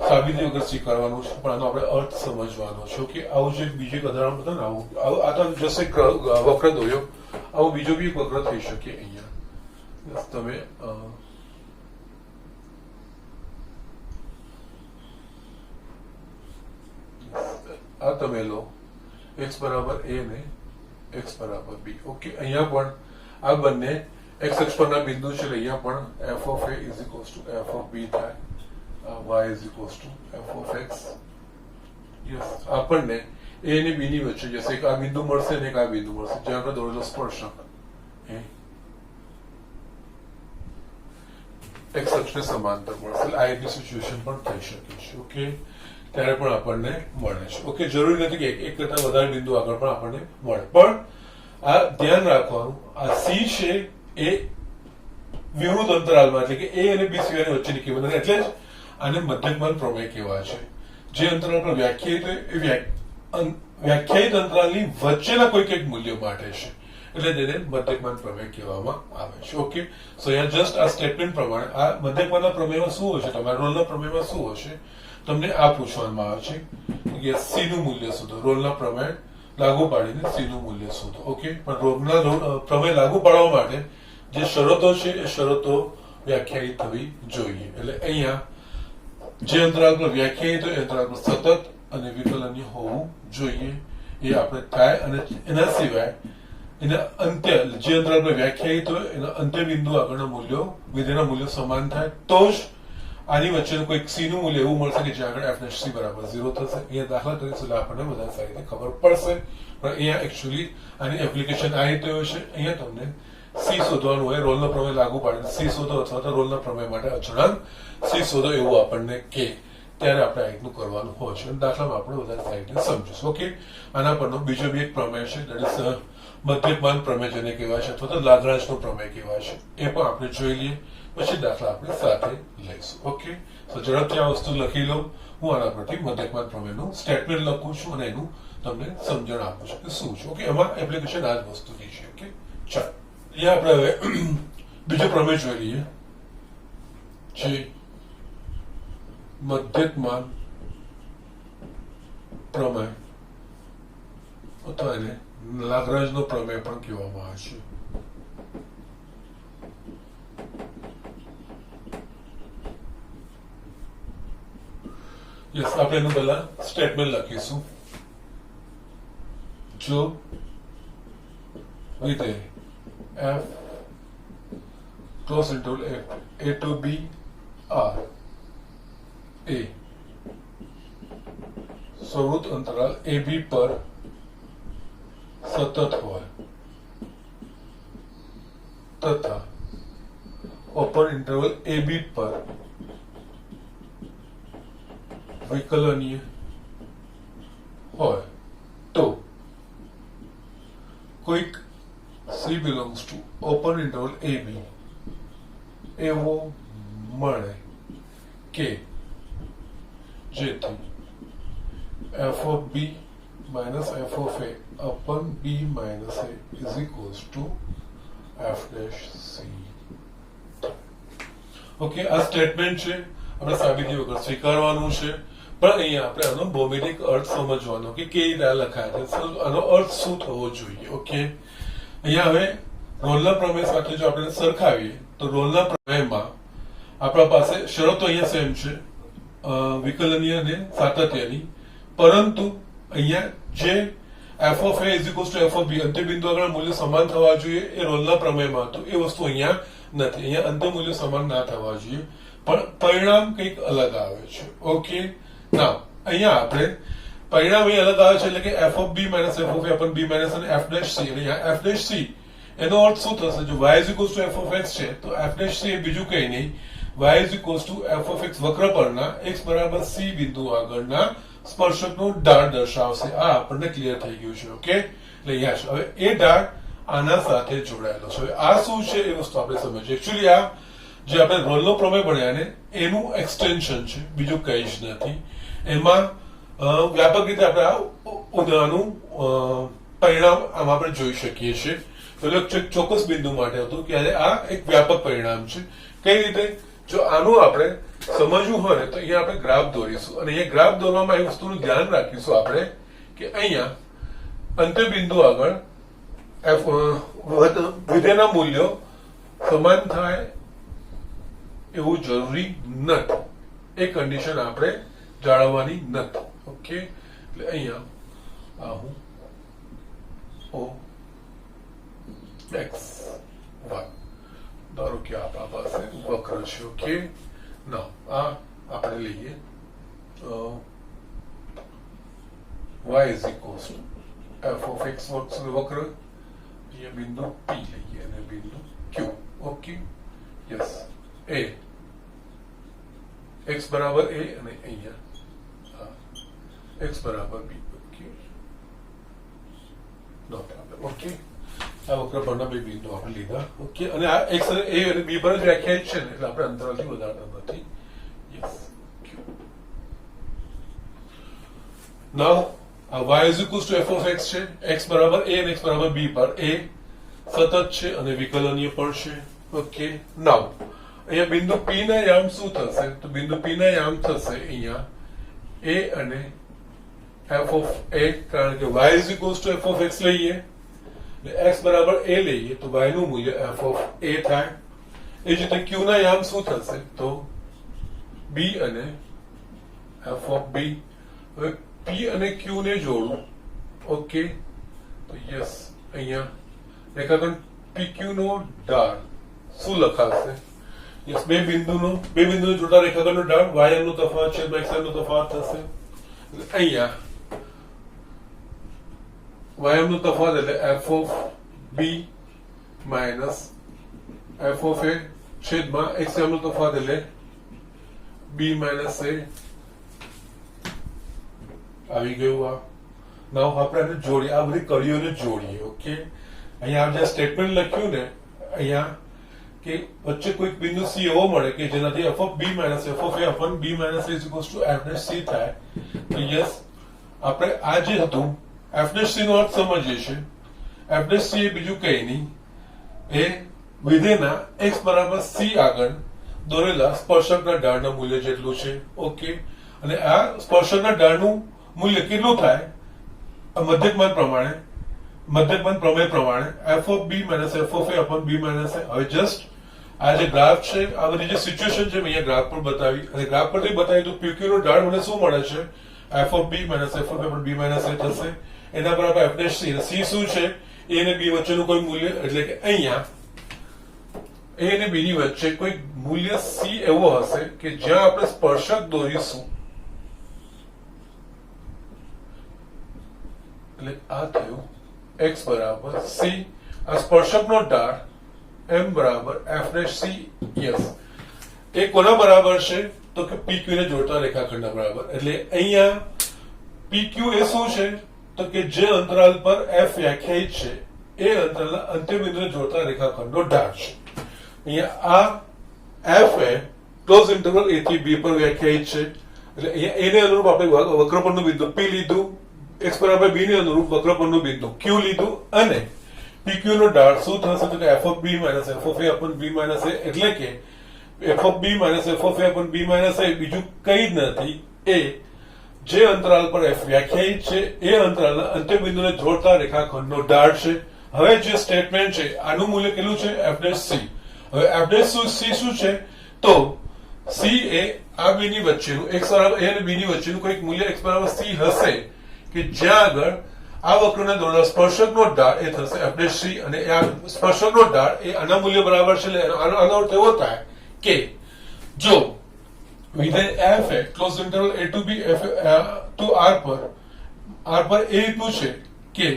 સાબિતી વગર સ્વીકારવાનું છે પણ આનો આપણે અર્થ સમજવાનો છે. ઓકે, આવું જે બીજું ઉદાહરણ હતું ને આવું આ તો જસ્ટ એક વક્ર દોર્યો, આવું બીજો બી વક્ર થઈ શકે. અહીંયા તમે આ તમે લો x બરાબર a ને x બરાબર b. ઓકે, અહીંયા પણ આ બંને x અક્ષ પરના બિંદુ છે એટલે અહીંયા પણ f of a is equals to f of b થાય, y is equals to f of x. Yes, આપણને a અને b ની વચ્ચે જશે એક આ બિંદુ મળશે ને એક આ બિંદુ મળશે જ્યાં આપણે દોરેલો સ્પર્શક x અક્ષને સમાંતર મળશે. આ એટલી સિચ્યુએશન પણ થઈ શકે છે. ઓકે, ત્યારે પણ આપણને મળે છે. ઓકે, જરૂરી નથી કે એક કરતા વધારે બિંદુ આગળ પણ આપણને મળે, પણ આ ધ્યાન રાખવાનું આ c છે એ વિવૃત અંતરાલમાં એટલે કે a અને b સિવાયની વચ્ચેની કિંમત, એટલે જ આને મધ્યકમાન પ્રમેય કહેવાય છે. જે અંતરાલ પર વ્યાખ્યાયિત હોય એ વ્યાખ્યાયિત અંતરાલની વચ્ચેના કોઈક એક મૂલ્ય માટે છે એટલે તેને મધ્યકમાન પ્રમેય કહેવામાં આવે છે. ઓકે, સો અહીંયા જસ્ટ આ સ્ટેટમેન્ટ પ્રમાણે આ મધ્યકમાનના પ્રમેયમાં શું હશે, તમારા રોલના પ્રમેયમાં શું હશે, તમને આ પૂછવામાં આવે છે કે c નું મૂલ્ય શોધો. રોલના પ્રમેય લાગુ પાડીને c નું મૂલ્ય શોધો. ઓકે, પણ રોલના પ્રમેય લાગુ પાડવા માટે જે શરતો છે એ શરતો વ્યાખ્યાયિત થવી જોઈએ. એટલે અહીંયા જે અંતરાલ પર વ્યાખ્યાયિત હોય એ અંતરાલ પર સતત અને વિકલનીય હોવું જોઈએ એ આપણે થાય. અને એના સિવાય એના અંત્ય જે અંતરાલ પર વ્યાખ્યાયિત હોય એના અંત્ય બિંદુ આગળના મૂલ્યો વિધેયના મૂલ્યો સમાન થાય તો જ આની વચ્ચેનું કોઈક c નું મૂલ્ય એવું મળશે કે જ્યાં આગળ f' બરાબર 0 થશે. અહીંયા દાખલા કરીશું એટલે આપણને વધારે સારી રીતે ખબર પડશે. પણ અહીંયા એકચ્યુઅલી આની એપ્લિકેશન આ રીતે હોય છે. અહીંયા તમને c શોધવાનું હોય, રોલનો પ્રમેય લાગુ પાડીને c શોધો અથવા તો રોલના પ્રમેય માટે અચળાંક c શોધો એવું આપણને કે ત્યારે આપણે આ રીતનું કરવાનું હોય છે. દાખલામાં આપણે વધારે સારી સમજીશું. ઓકે, આના પરનો બીજો બી એક પ્રમેય છે, દેટ ઇઝ મધ્યકમાન પ્રમેય જેને કહેવાય છે, અથવા તો લાગ્રાંજનો પ્રમેય કહેવાય છે. એ પણ આપણે જોઈ લઈએ, પછી દાખલા આપણે સાથે લઈશું. ઓકે, તો ઝડપથી આ વસ્તુ લખી લો. હું આના પરથી મધ્યકમાન પ્રમેયનું સ્ટેટમેન્ટ લખું છું અને એનું તમને સમજણ આપું છું કે શું છે. ઓકે, એમાં એપ્લિકેશન આ જ વસ્તુની છે. ઓકે, ચાલો અહીંયા આપણે હવે બીજો પ્રમેય જોઈ લઈએ, જે મધ્યકમાન પ્રમેય અથવા એને લાગ્રાંજનો પ્રમેય પણ કહેવામાં આવે છે. યસ, આપણે એનું પહેલા સ્ટેટમેન્ટ લખીશું. જો વિધેય f close interval f a to b r a સવૃત અંતરાલ ab પર સતત હોય તથા ઓપન ઇન્ટરવલ ab પર વિકલનીય હોય તો કોઈક c belongs to open interval ab એવો મળે કે જેથી f of b minus f of a upon b minus a is equals to f dash c. Okay, આ સ્ટેટમેન્ટ છે, આપણે સાબિતી વગર સ્વીકારવાનું છે, પણ અહીંયા આપણે આનો ભૌમિતિક અર્થ સમજવાનો કે કેવી રીતે લખાય છે, આનો અર્થ શું થવો જોઈએ. ઓકે, અહીંયા હવે રોલના પ્રમેય સાથે જો આપણે સરખાવીએ તો રોલના પ્રમેયમાં આપણા પાસે શરતો અહીંયા સેમ છે, વિકલનીય અને સાતત્યની, પરંતુ અહીંયા જે f of a is equals to f of b અંત્ય બિંદુ આગળ મૂલ્ય સમાન થવા જોઈએ એ રોલના પ્રમેયમાં હતું. એ વસ્તુ અહીંયા નથી. અહીંયા અંત્ય મૂલ્ય સમાન ના થવા જોઈએ, પણ પરિણામ કંઈક અલગ આવે છે. ઓકે, નાઉ અહીંયા આપણે પરિણામ અહીં અલગ આવે છે, એટલે કે f of b minus f of a upon b minus અને f dash c. અને અહીંયા f dash c એનો અર્થ શું થશે? જો y is equals to f of x છે તો f dash c એ બીજું કંઈ નહીં, y is equals to f of x વક્ર પરના x બરાબર c બિંદુ આગળના સ્પર્શકનો ઢાળ દર્શાવશે. આ આપણને ક્લિયર થઈ ગયું છે. ઓકે, એટલે અહીંયા છે. હવે એ ઢાળ આના સાથે જોડાયેલો છે. હવે આ શું છે એ વસ્તુ આપણે સમજીએ. એકચ્યુઅલી આ જે આપણે રોલનો પ્રમેય ભણ્યા ને એનું એક્સટેન્શન છે, બીજું કંઈ જ નથી. એમાં વ્યાપક રીતે આપણે આનું પરિણામ આમાં આપણે જોઈ શકીએ છીએ. પેલો ચોક્કસ બિંદુ માટે હતું કે આ એક વ્યાપક પરિણામ છે. કઈ રીતે? જો આનું આપણે સમજવું હોય તો અહીંયા આપણે ગ્રાફ દોરીશું, અને અહીંયા ગ્રાફ દોરવામાં એ વસ્તુનું ધ્યાન રાખીશું આપણે કે અહીંયા અંત્ય બિંદુ આગળ વિધેયના મૂલ્યો સમાન થાય એવું જરૂરી નથી. એ કન્ડિશન આપણે જાળવવાની નથી. ઓકે, એટલે અહીંયા આ હું ઓ x y ધારો કે આપણા પાસે વક્ર છે. ઓકે, ના આ આપણે લઈએ y is equals to f of x વક્ર, અહીંયા બિંદુ p લઈએ અને બિંદુ q. Okay, yes, a x બરાબર a અને અહીંયા x બરાબર b. ઓકે, નો પ્રોબ્લેમ. ઓકે, આ વક્ર પરના બે બિંદુ આપણે લીધા. ઓકે, અને આ x અને a અને b પર જ વ્યાખ્યાયિત છે ને, એટલે આપણે અંતરાલથી વધારતા નથી. યસ, નાઉ આ y is equals to f of x છે, x બરાબર a અને x બરાબર b પર a સતત છે અને વિકલનીય પણ છે. ઓકે, નાઉ અહીંયા બિંદુ p ના યામ શું થશે? તો બિંદુ p ના યામ થશે અહીંયા a અને f of a, કારણ કે y is equals to f of x લઈએ, x બરાબર a લઈએ તો y નું મૂલ્ય f of a થાય. એ જ રીતે q ના યામ શું થશે? તો b અને f of b. હવે p અને q ને જોડું. ઓકે, તો યસ, અહીંયા રેખાખંડ pq નો ઢાળ શું લખાશે? યસ, બે બિંદુનો જોડતા રેખાખંડનો ઢાળ y નો તફાવત છે, x નો તફાવત થશે. અહીંયા y નો તફાવત એટલે f of b minus f of a છેદમાં x નો તફાવત એટલે b minus a આવી ગયું આ. નાવ આપણે આને જોડીએ, આ બધી કડીઓને જોડીએ. ઓકે, અહીંયા આપણે સ્ટેટમેન્ટ લખ્યું ને અહીંયા કે વચ્ચે કોઈક બિંદુ સી એવો મળે કે જેનાથી f of B minus F of A upon B minus a equals to f dash c થાય. તો યસ, આપણે આ જે હતું એફ ડેશ સી નો અર્થ સમજીએ છીએ. એફ ડેશ સી એ બીજું કઈ નહીં, એ વિધેયના x બરાબર c આગળ દોરેલા સ્પર્શકના ઢાળના મૂલ્ય જેટલું છે. ઓકે, અને આ સ્પર્શકના ઢાળનું મૂલ્ય કેટલું થાય? મધ્યકમાન પ્રમાણે, મધ્યકમાન પ્રમેય પ્રમાણે F of B minus F of A upon B minus A. હવે જસ્ટ આ જે ગ્રાફ છે, આ બધી જે સિચ્યુએશન છે મેં અહીંયા ગ્રાફ પર બતાવી, અને ગ્રાફ પરથી બતાવી તો PQ નો ઢાળ મને શું મળે છે? F of B minus F of A upon B minus A થશે. એના બરાબર એફ ડેશ સી. સી શું છે? એ અને બી વચ્ચેનું કોઈ મૂલ્ય, એટલે કે અહીંયા એ અને બી ની વચ્ચે કોઈ મૂલ્ય સી એવો હશે કે જ્યાં આપણે સ્પર્શક દોરીશું. એટલે આ થયું x બરાબર c, આ સ્પર્શકનો ઢાળ m બરાબર f ડેશ c. યસ, એ કોના બરાબર છે? તો કે PQ ને જોડતા રેખાખંડના બરાબર. એટલે અહીંયા PQ એ શું છે? તો કે જે અંતરાલ પર f વ્યાખ્યાયિત છે એ અંતરાલના અંત્યબિંદુને જોડતા રેખાખંડનો ઢાળ છે. અહીંયા આ f એ ક્લોઝ ઇન્ટરવલ a થી b પર વ્યાખ્યાયિત છે. એટલે અહીંયા એને અનુરૂપ આપણે વક્રપરનું બિંદુ p લીધું, x બરાબર b ને અનુરૂપ વક્રપરનું બિંદુ q લીધું, અને PQ નો ઢાળ શું થશે? તો કે f of b minus f of a upon b minus a. એટલે કે f of b minus f of a upon b minus a બીજું કઈ જ નથી, એ જે અંતરાલ પર f વ્યાખ્યાયિત છે એ અંતરાલના અંત્યબિંદુને જોડતા રેખાખંડનો ઢાળ છે. હવે જે સ્ટેટમેન્ટ છે આનું મૂલ્ય કેટલું છે? f dash c. હવે f ડેશ c શું છે? તો c એ આ બે ની વચ્ચેનું, x બરાબર a અને b ની વચ્ચેનું કોઈક મૂલ્ય x બરાબર c હશે કે જ્યાં આગળ આ વક્રને દોરેલા સ્પર્શકનો ઢાળ એ થશે f ડેશ c, અને આ સ્પર્શકનો ઢાળ એ આના મૂલ્ય બરાબર છે. એટલે આનો અર્થ એવો થાય કે જો વિધેય f એ close interval a to b f to r પર એ રીતનું છે કે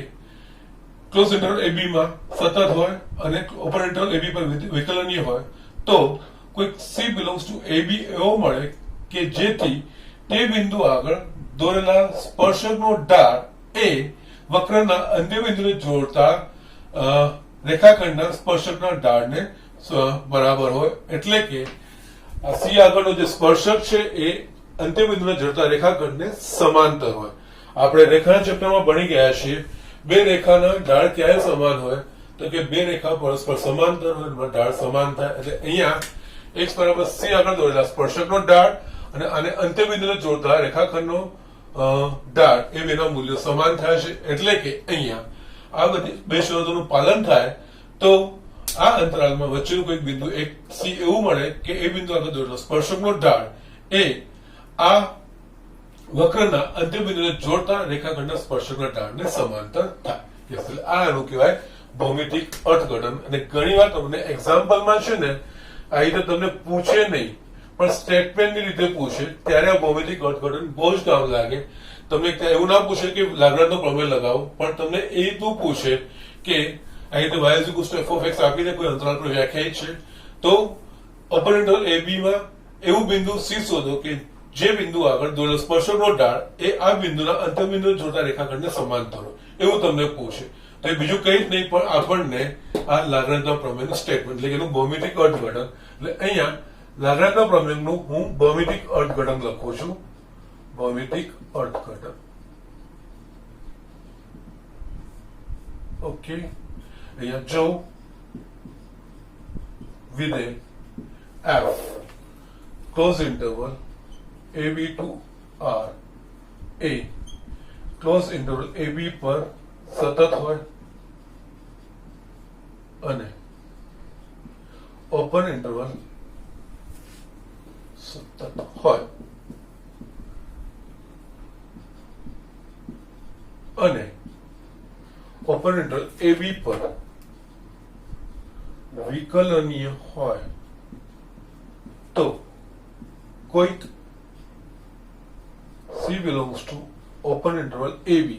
ક્લોઝ ઇન્ટરવલ ab માં સતત હોય અને ઓપન ઇન્ટરવલ ab પર વિકલનીય હોય, તો કોઈક c બિલોંગ્સ ટુ ab એવો મળે કે જેથી તે બિંદુ આગળ દોરેલા સ્પર્શકનો ઢાળ એ વક્રના અંત્યબિંદુને જોડતા રેખાખંડના સ્પર્શકના ઢાળને બરાબર હોય. એટલે કે આ સી આગળનો જે સ્પર્શક છે એ અંત્યબિંદુને જોડતા રેખાખંડને સમાંતર હોય. આપણે રેખાના ચેપ્ટરમાં ભણી ગયા છીએ બે રેખાના ઢાળ ક્યારે સમાન હોય? તો કે બે રેખા પરસ્પર સમાંતર હોય, ઢાળ સમાન થાય. એટલે અહીંયા x બરાબર c આગળ દોરેલા સ્પર્શકનો ઢાળ અને આને અંત્યબિંદુને જોડતા રેખાખંડનો ઢાળ એ બેના મૂલ્યો સમાન થાય છે. એટલે કે અહીંયા આ બધી બે શરતોનું પાલન થાય તો આ અંતરાલમાં વચ્ચેનું કોઈક બિંદુ એક સી એવું મળે કે એ બિંદુ આગળ દોરેલો સ્પર્શકનો ઢાળ એ આ વક્રના અંત્યબિંદુને જોડતા રેખાખંડના સ્પર્શકના ઢાળને સમાંતર થાય. એટલે આ આનું કહેવાય ભૌમિતિક અર્થઘટન. અને ઘણી વાર તમને એક્ઝામ્પલમાં છે ને આ રીતે તમને પૂછે નહીં પણ સ્ટેટમેન્ટની રીતે પૂછે ત્યારે આ ભૌમિતિક અર્થઘટન બહુ જ કામ લાગે. તમને એવું ના પૂછે કે લાગ્રાંજનો પ્રમેય લગાવો, પણ તમને એ રીતનું પૂછે કે અહીં તો y is equals to f of x આપીને કોઈ અંતરાલ પર વ્યાખ્યાયિત છે, તો ઓપન ઇન્ટરવલ ab માં એવું બિંદુ c શોધો કે જે બિંદુ આગળ દોરેલો સ્પર્શકનો ઢાળ એ આ બિંદુના અંત્યબિંદુને જોડતા રેખાખંડને સમાંતર હોય, એવું તમને પૂછે. તો એ બીજું કઈ જ નહીં પણ આપણને આ લાગ્રાંજના પ્રમેયનું સ્ટેટમેન્ટ, એટલે કે એનું ભૌમિતિક અર્થઘટન. એટલે અહીંયા લાગ્રાંજના પ્રમેયનું હું ભૌમિતિક અર્થઘટન લખું છું. ભૌમિતિક અર્થઘટન. ઓકે, અહીંયા જો વિધેય f close interval ab to r એ ક્લોઝ ઇન્ટરવલ ab પર સતત હોય અને ઓપન ઇન્ટરવલ સતત હોય અને ઓપન ઇન્ટરવલ ab પર વિકલનીય હોય તો કોઈક c belongs to open interval ab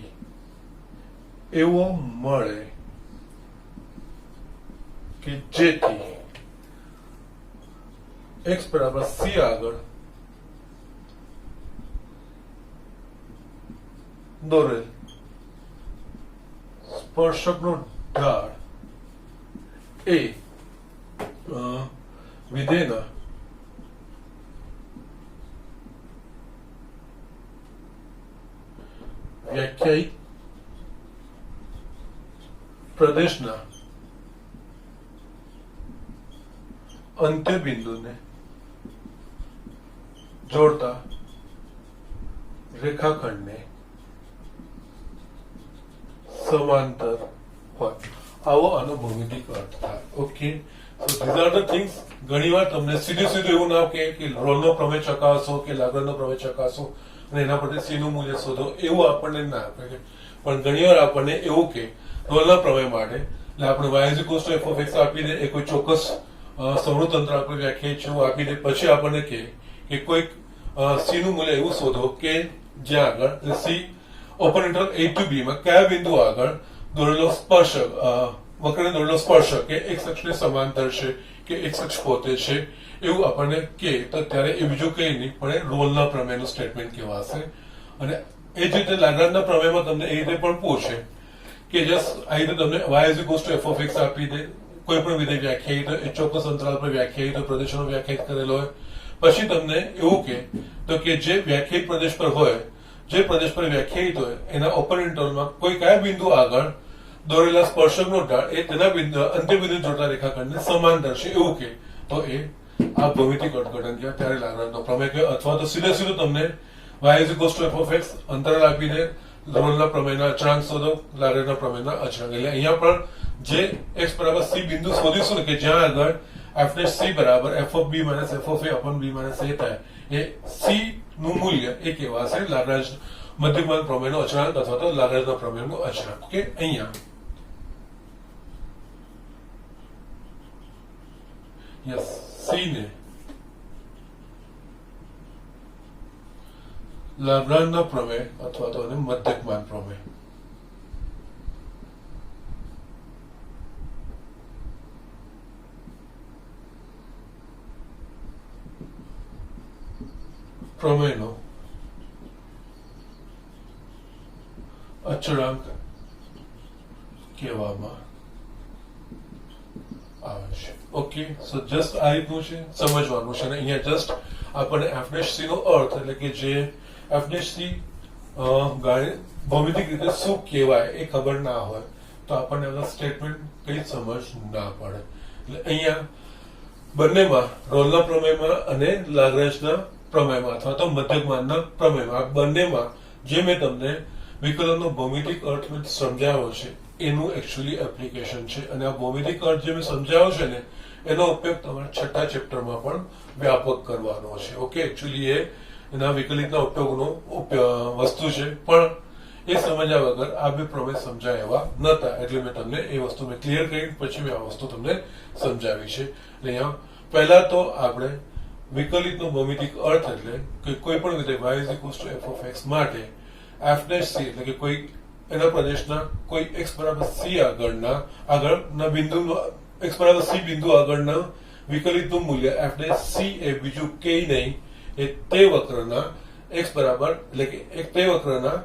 એવો મળે કે જેથી x બરાબર c આગળ દોરેલ સ્પર્શકનો ઢાળ એ વિધેયના વ્યાખ્યાયિત પ્રદેશના અંત્ય બિંદુને જોડતા રેખાખંડને સમાંતર હોય, આવો આનો ભૌમિતિક અર્થ થાય. Okay, so these are the things. ઘણીવાર તમને સીધું એવું ના કે રોલનો પ્રમેય ચકાસો કે લાગરનો પ્રમેય ચકાસો અને એના પરથી સી નું મૂલ્ય શોધો, એવું આપણને ના આપે. પણ ઘણીવાર આપણને એવું કે રોલના પ્રમેય માટે એટલે આપણે y = f(x) આપી દે, એ કોઈ ચોક્કસ સવૃતંત્ર આપણે વ્યાખ્યાયિત છે એવું આપી દે, પછી આપણને કે કોઈક સી નું મૂલ્ય એવું શોધો કે જ્યાં આગળ C open interval a to b માં કયા બિંદુ આગળ દોરેલો સ્પર્શક વક્રને દોરેલો સ્પર્શક કે x અક્ષને સમાંતર છે કે x અક્ષ પોતે છે એવું આપણને કે, તો ત્યારે એ બીજું કઈ નહીં પણ રોલના પ્રમેયનું સ્ટેટમેન્ટ કહેવાશે. અને એ જ રીતે લાગ્રાંજના પ્રમેયમાં તમને એ રીતે પણ પૂછે કે જસ્ટ આ રીતે તમને y = f(x) આપી દે, કોઈ પણ વિધેય વ્યાખ્યાયિત હોય, એ ચોક્કસ અંતરાલ પર વ્યાખ્યાયિત હોય, પ્રદેશોનો વ્યાખ્યાયિત કરેલો હોય, પછી તમને એવું કે તો કે જે વ્યાખ્યાયિત પ્રદેશ પર હોય, જે પ્રદેશ પર વ્યાખ્યાયિત હોય એના ઓપન ઇન્ટરવલમાં કોઈ કયા બિંદુ આગળ દોરેલા સ્પર્શકનો ઢાળ એ તેના અંત્ય બિંદુ જોડતા રેખાખંડને સમાંતર છે એવું કે, તો એ આ ભૌમિતિક અર્થઘટન કહેવાય. ત્યારે લાગ્રાંજનો પ્રમેય કહેવાય. અથવા તો સીધું તમને y = f(x) અંતરાલ આપીને રોલના પ્રમેયના અચળાંક શોધો, લાગ્રાંજના પ્રમેયના અચળાંક. એટલે અહીંયા પણ જે x = c બિંદુ શોધીશું કે જ્યાં આગળ f'(c) = f(b - f(a)/b - a) થાય, એ c નું મૂલ્ય એ કહેવાશે લાગ્રાંજ મધ્યકમાન પ્રમેયનો અચળાંક અથવા તો લાગ્રાંજના પ્રમેયનો અચળાંક. ઓકે, અહીંયા યસ સી ને લાગ્રાંજના પ્રમેય અથવા તો મધ્યકમાન પ્રમેય પ્રમેયનો અચળાંક કહેવામાં આવે છે. ઓકે, સો જસ્ટ આ રીતનું છે, સમજવાનું છે. અને અહીંયા જસ્ટ આપણને f'(c) નો અર્થ એટલે કે જે f'(c) ભૌમિતિક રીતે શું કહેવાય એ ખબર ના હોય તો આપણને આ સ્ટેટમેન્ટ કઈ સમજ ના પડે. એટલે અહીંયા બંનેમાં રોલના પ્રમેયમાં અને લાગ્રાંજના પ્રમેયમાં અથવા તો મધ્યકમાનના પ્રમેયમાં આ બંનેમાં જે મેં તમને વિકલનનો ભૌમિતિક અર્થ સમજાવ્યો છે એનું એકચ્યુઅલી એપ્લિકેશન છે. અને આ ભૌમિતિક અર્થ જે મેં સમજાવ્યો છે ને એનો ઉપયોગ તમારા છઠ્ઠા ચેપ્ટરમાં પણ વ્યાપક કરવાનો છે. ઓકે, એકચ્યુઅલી એ એના વિકલિતના ઉપયોગનો વસ્તુ છે, પણ એ સમજ્યા વગર આ બે પ્રમેય સમજાય એવા નતા, એટલે મેં તમને એ વસ્તુ મેં ક્લિયર કરી, પછી મેં આ વસ્તુ તમને સમજાવી છે. એટલે અહીંયા પહેલા તો આપણે વિકલિતનો ભૌમિતિક અર્થ એટલે કે કોઈ પણ વિધેય y = f(x) માટે f'(c) એટલે કે કોઈ એના પ્રદેશના કોઈ x = c આગળના બિંદુ x = c બિંદુ આગળના વિકલિતનું મૂલ્ય f'(c) એ બીજું કઈ નહીં, એ તે વક્રના x બરાબર એટલે કે તે વક્રના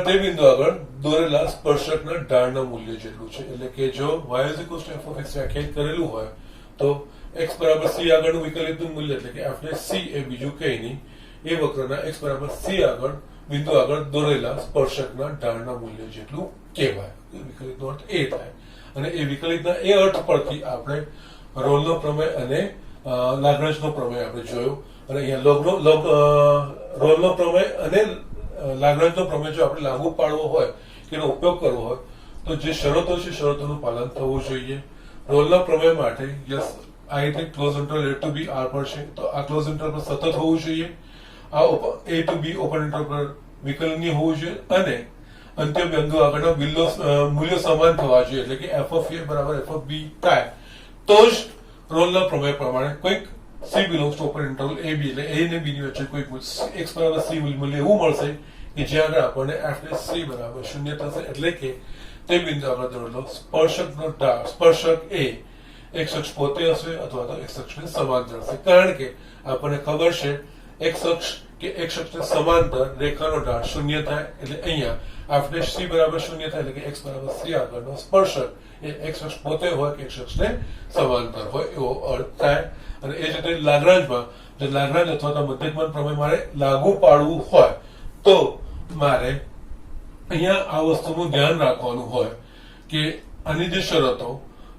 તે બિંદુ આગળ દોરેલા સ્પર્શકના ઢાળના મૂલ્ય જેટલું છે. એટલે કે જો y = f(x) વ્યાખ્યાયિત કરેલું હોય તો x = c આગળનું વિકલિતનું મૂલ્ય એટલે કે f'(c) એ બીજું કઈ નહીં, એ વક્રના x = c આગળ બિંદુ આગળ દોરેલા સ્પર્શકના ઢાળના મૂલ્ય જેટલું કહેવાય. વિકલિતનો અર્થ એ થાય. અને એ વિકલિતના એ અર્થ પરથી આપણે રોલનો પ્રમેય અને લાગ્રાંજનો પ્રમેય આપણે જોયો. અને અહીંયા રોલનો પ્રમેય અને લાગ્રાંજનો પ્રમેય જો આપણે લાગુ પાડવો હોય કે એનો ઉપયોગ કરવો હોય તો જે શરતો છે શરતોનું પાલન થવું જોઈએ. રોલના પ્રમેય માટે યસ આ રીતે close interval a to b r પર છે, તો આ ક્લોઝ ઇન્ટરવલ પર સતત હોવું જોઈએ. આ a to b open interval પર વિકલનીય હોવું જોઈએ અને અંત્ય બિંદુ આગળના મૂલ્યો સમાન થવા જોઈએ. એટલે કે f(a) = f(b) થાય તો જ રોલના પ્રમેય પ્રમાણે કોઈક c belongs to open interval a b એટલે a ને b ની વચ્ચે કોઈ x = c મૂલ્ય એવું મળશે કે જ્યાં આગળ આપણને f'(c) = 0 થશે. એટલે કે તે બિંદુ આગળ દોરેલો સ્પર્શકનો ઢાળ સ્પર્શક એ x અક્ષ પોતે હશે અથવા તો x અક્ષને સમાંતર હશે. કારણ કે આપણને ખબર છે x અક્ષ કે એક અક્ષને સમાંતર રેખાનો ઢાળ શૂન્ય થાય, એટલે અહીંયા આપણે c બરાબર શૂન્ય થાય, એટલે કે x બરાબર c આગળનો સ્પર્શક એ x અક્ષ પોતે હોય કે x અક્ષને સમાંતર હોય એવો અર્થ થાય. અને એ જ રીતે લાગ્રાંજમાં જો લાગ્રાંજ અથવા તો મધ્યકમાન પ્રમેય મારે લાગુ પાડવું હોય તો મારે અહીંયા આ વસ્તુનું ધ્યાન રાખવાનું હોય કે આની જે શરતો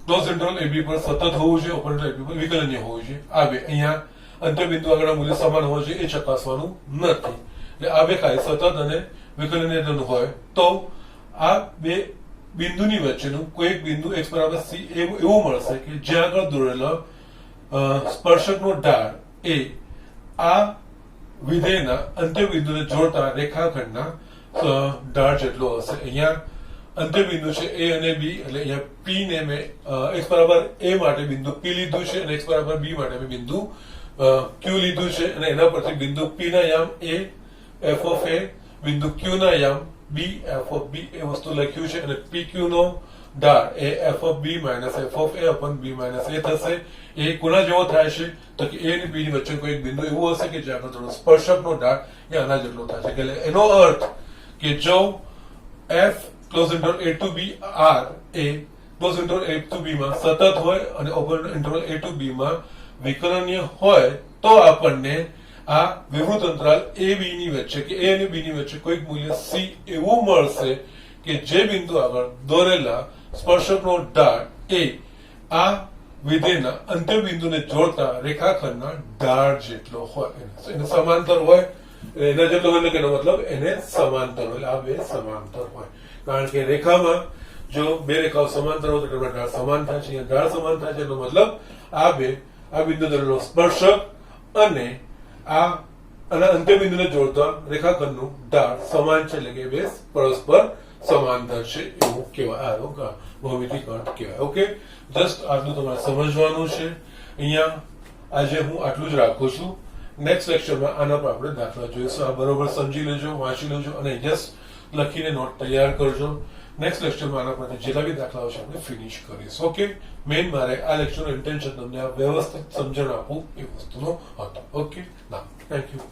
ક્લોઝ ઇન્ટરવલ ab પર સતત હોવું જોઈએ, ઓપન ઇન્ટરવલ ab પર વિકલનીય હોવું જોઈએ. આ બે અહીંયા અંત્યબિંદુ આગળના મૂલ્ય સમાન હોવું જોઈએ એ ચકાસવાનું નથી. એટલે આ બે કાંઈ સતત અને વિકલનીય હોય તો આ બે બિંદુની વચ્ચેનું કોઈ બિંદુ x બરાબર c એવું મળશે કે જ્યાં આગળ દોરેલો સ્પર્શકનો ઢાળ એ આ વિધેયના અંત્યબિંદુને જોડતા રેખાખંડના ઢાળ જેટલો હશે. અહીંયા અંત્યબિંદુ છે a અને b, એટલે અહીંયા p ને મેં x બરાબર a માટે બિંદુ p લીધું છે અને x બરાબર b માટે મેં બિંદુ q લીધું છે, અને એના પરથી બિંદુ p ના યામ a f of a, બિંદુ q ના યામ b f of b એ વસ્તુ લખ્યું છે, અને pq નો ઢાળ એ f of b minus f of a upon b minus a થશે. એ કોના જેવો થાય છે તો કે a અને b ની વચ્ચે કોઈ બિંદુ એવું હશે કે જ્યાં આગળ સ્પર્શકનો ઢાળ એ આના જેટલો થાય છે. એટલે એનો અર્થ કે જો f close interval a to b r એ close interval a to b માં સતત હોય અને open interval a to b માં વિકલનીય હોય તો આપણને આ વિવૃત અંતરાલ a b ની વચ્ચે કે a અને b ની વચ્ચે કોઈક મૂલ્ય c એવું મળશે કે જે બિંદુ આગળ દોરેલા સ્પર્શકનો ઢાળ એ આ વિધેયના અંત્યબિંદુને જોડતા રેખાખંડના ઢાળ જેટલો હોય, એને સમાંતર હોય. એના જેટલો એટલે કે એનો મતલબ એને સમાંતર હોય, આ બે સમાંતર હોય. કારણ કે રેખામાં જો બે રેખાઓ સમાંતર હોય તો તેમના ઢાળ સમાન થાય છે. અહીંયા ઢાળ સમાન થાય છે એનો મતલબ આ બિંદુ દરેલો સ્પર્શક અને આ અંત્યબિંદુને જોડતા રેખાખંડનું ઢાળ સમાન છે, એટલે કે બે પરસ્પર સમાંતર છે એવું કહેવાય. ભૌમિતિક અર્થ કહેવાય. ઓકે, જસ્ટ આટલું તમારે સમજવાનું છે. અહીંયા આજે હું આટલું જ રાખું છું. નેક્સ્ટ લેક્ચરમાં આના પર આપણે દાખલા જોઈશું. આ બરોબર સમજી લેજો, વાંચી લેજો અને જસ્ટ લખીને નોટ તૈયાર કરજો. નેક્સ્ટ લેક્ચરમાં આના પરથી જેટલા બી દાખલાઓ છે આપણે ફિનિશ કરીશું. ઓકે, મેઇન મારે આ લેક્ચરનું ઇન્ટેન્શન તમને આ વ્યવસ્થિત સમજણ આપવું એ વસ્તુનો હતો. ઓકે, ના થેન્ક યુ.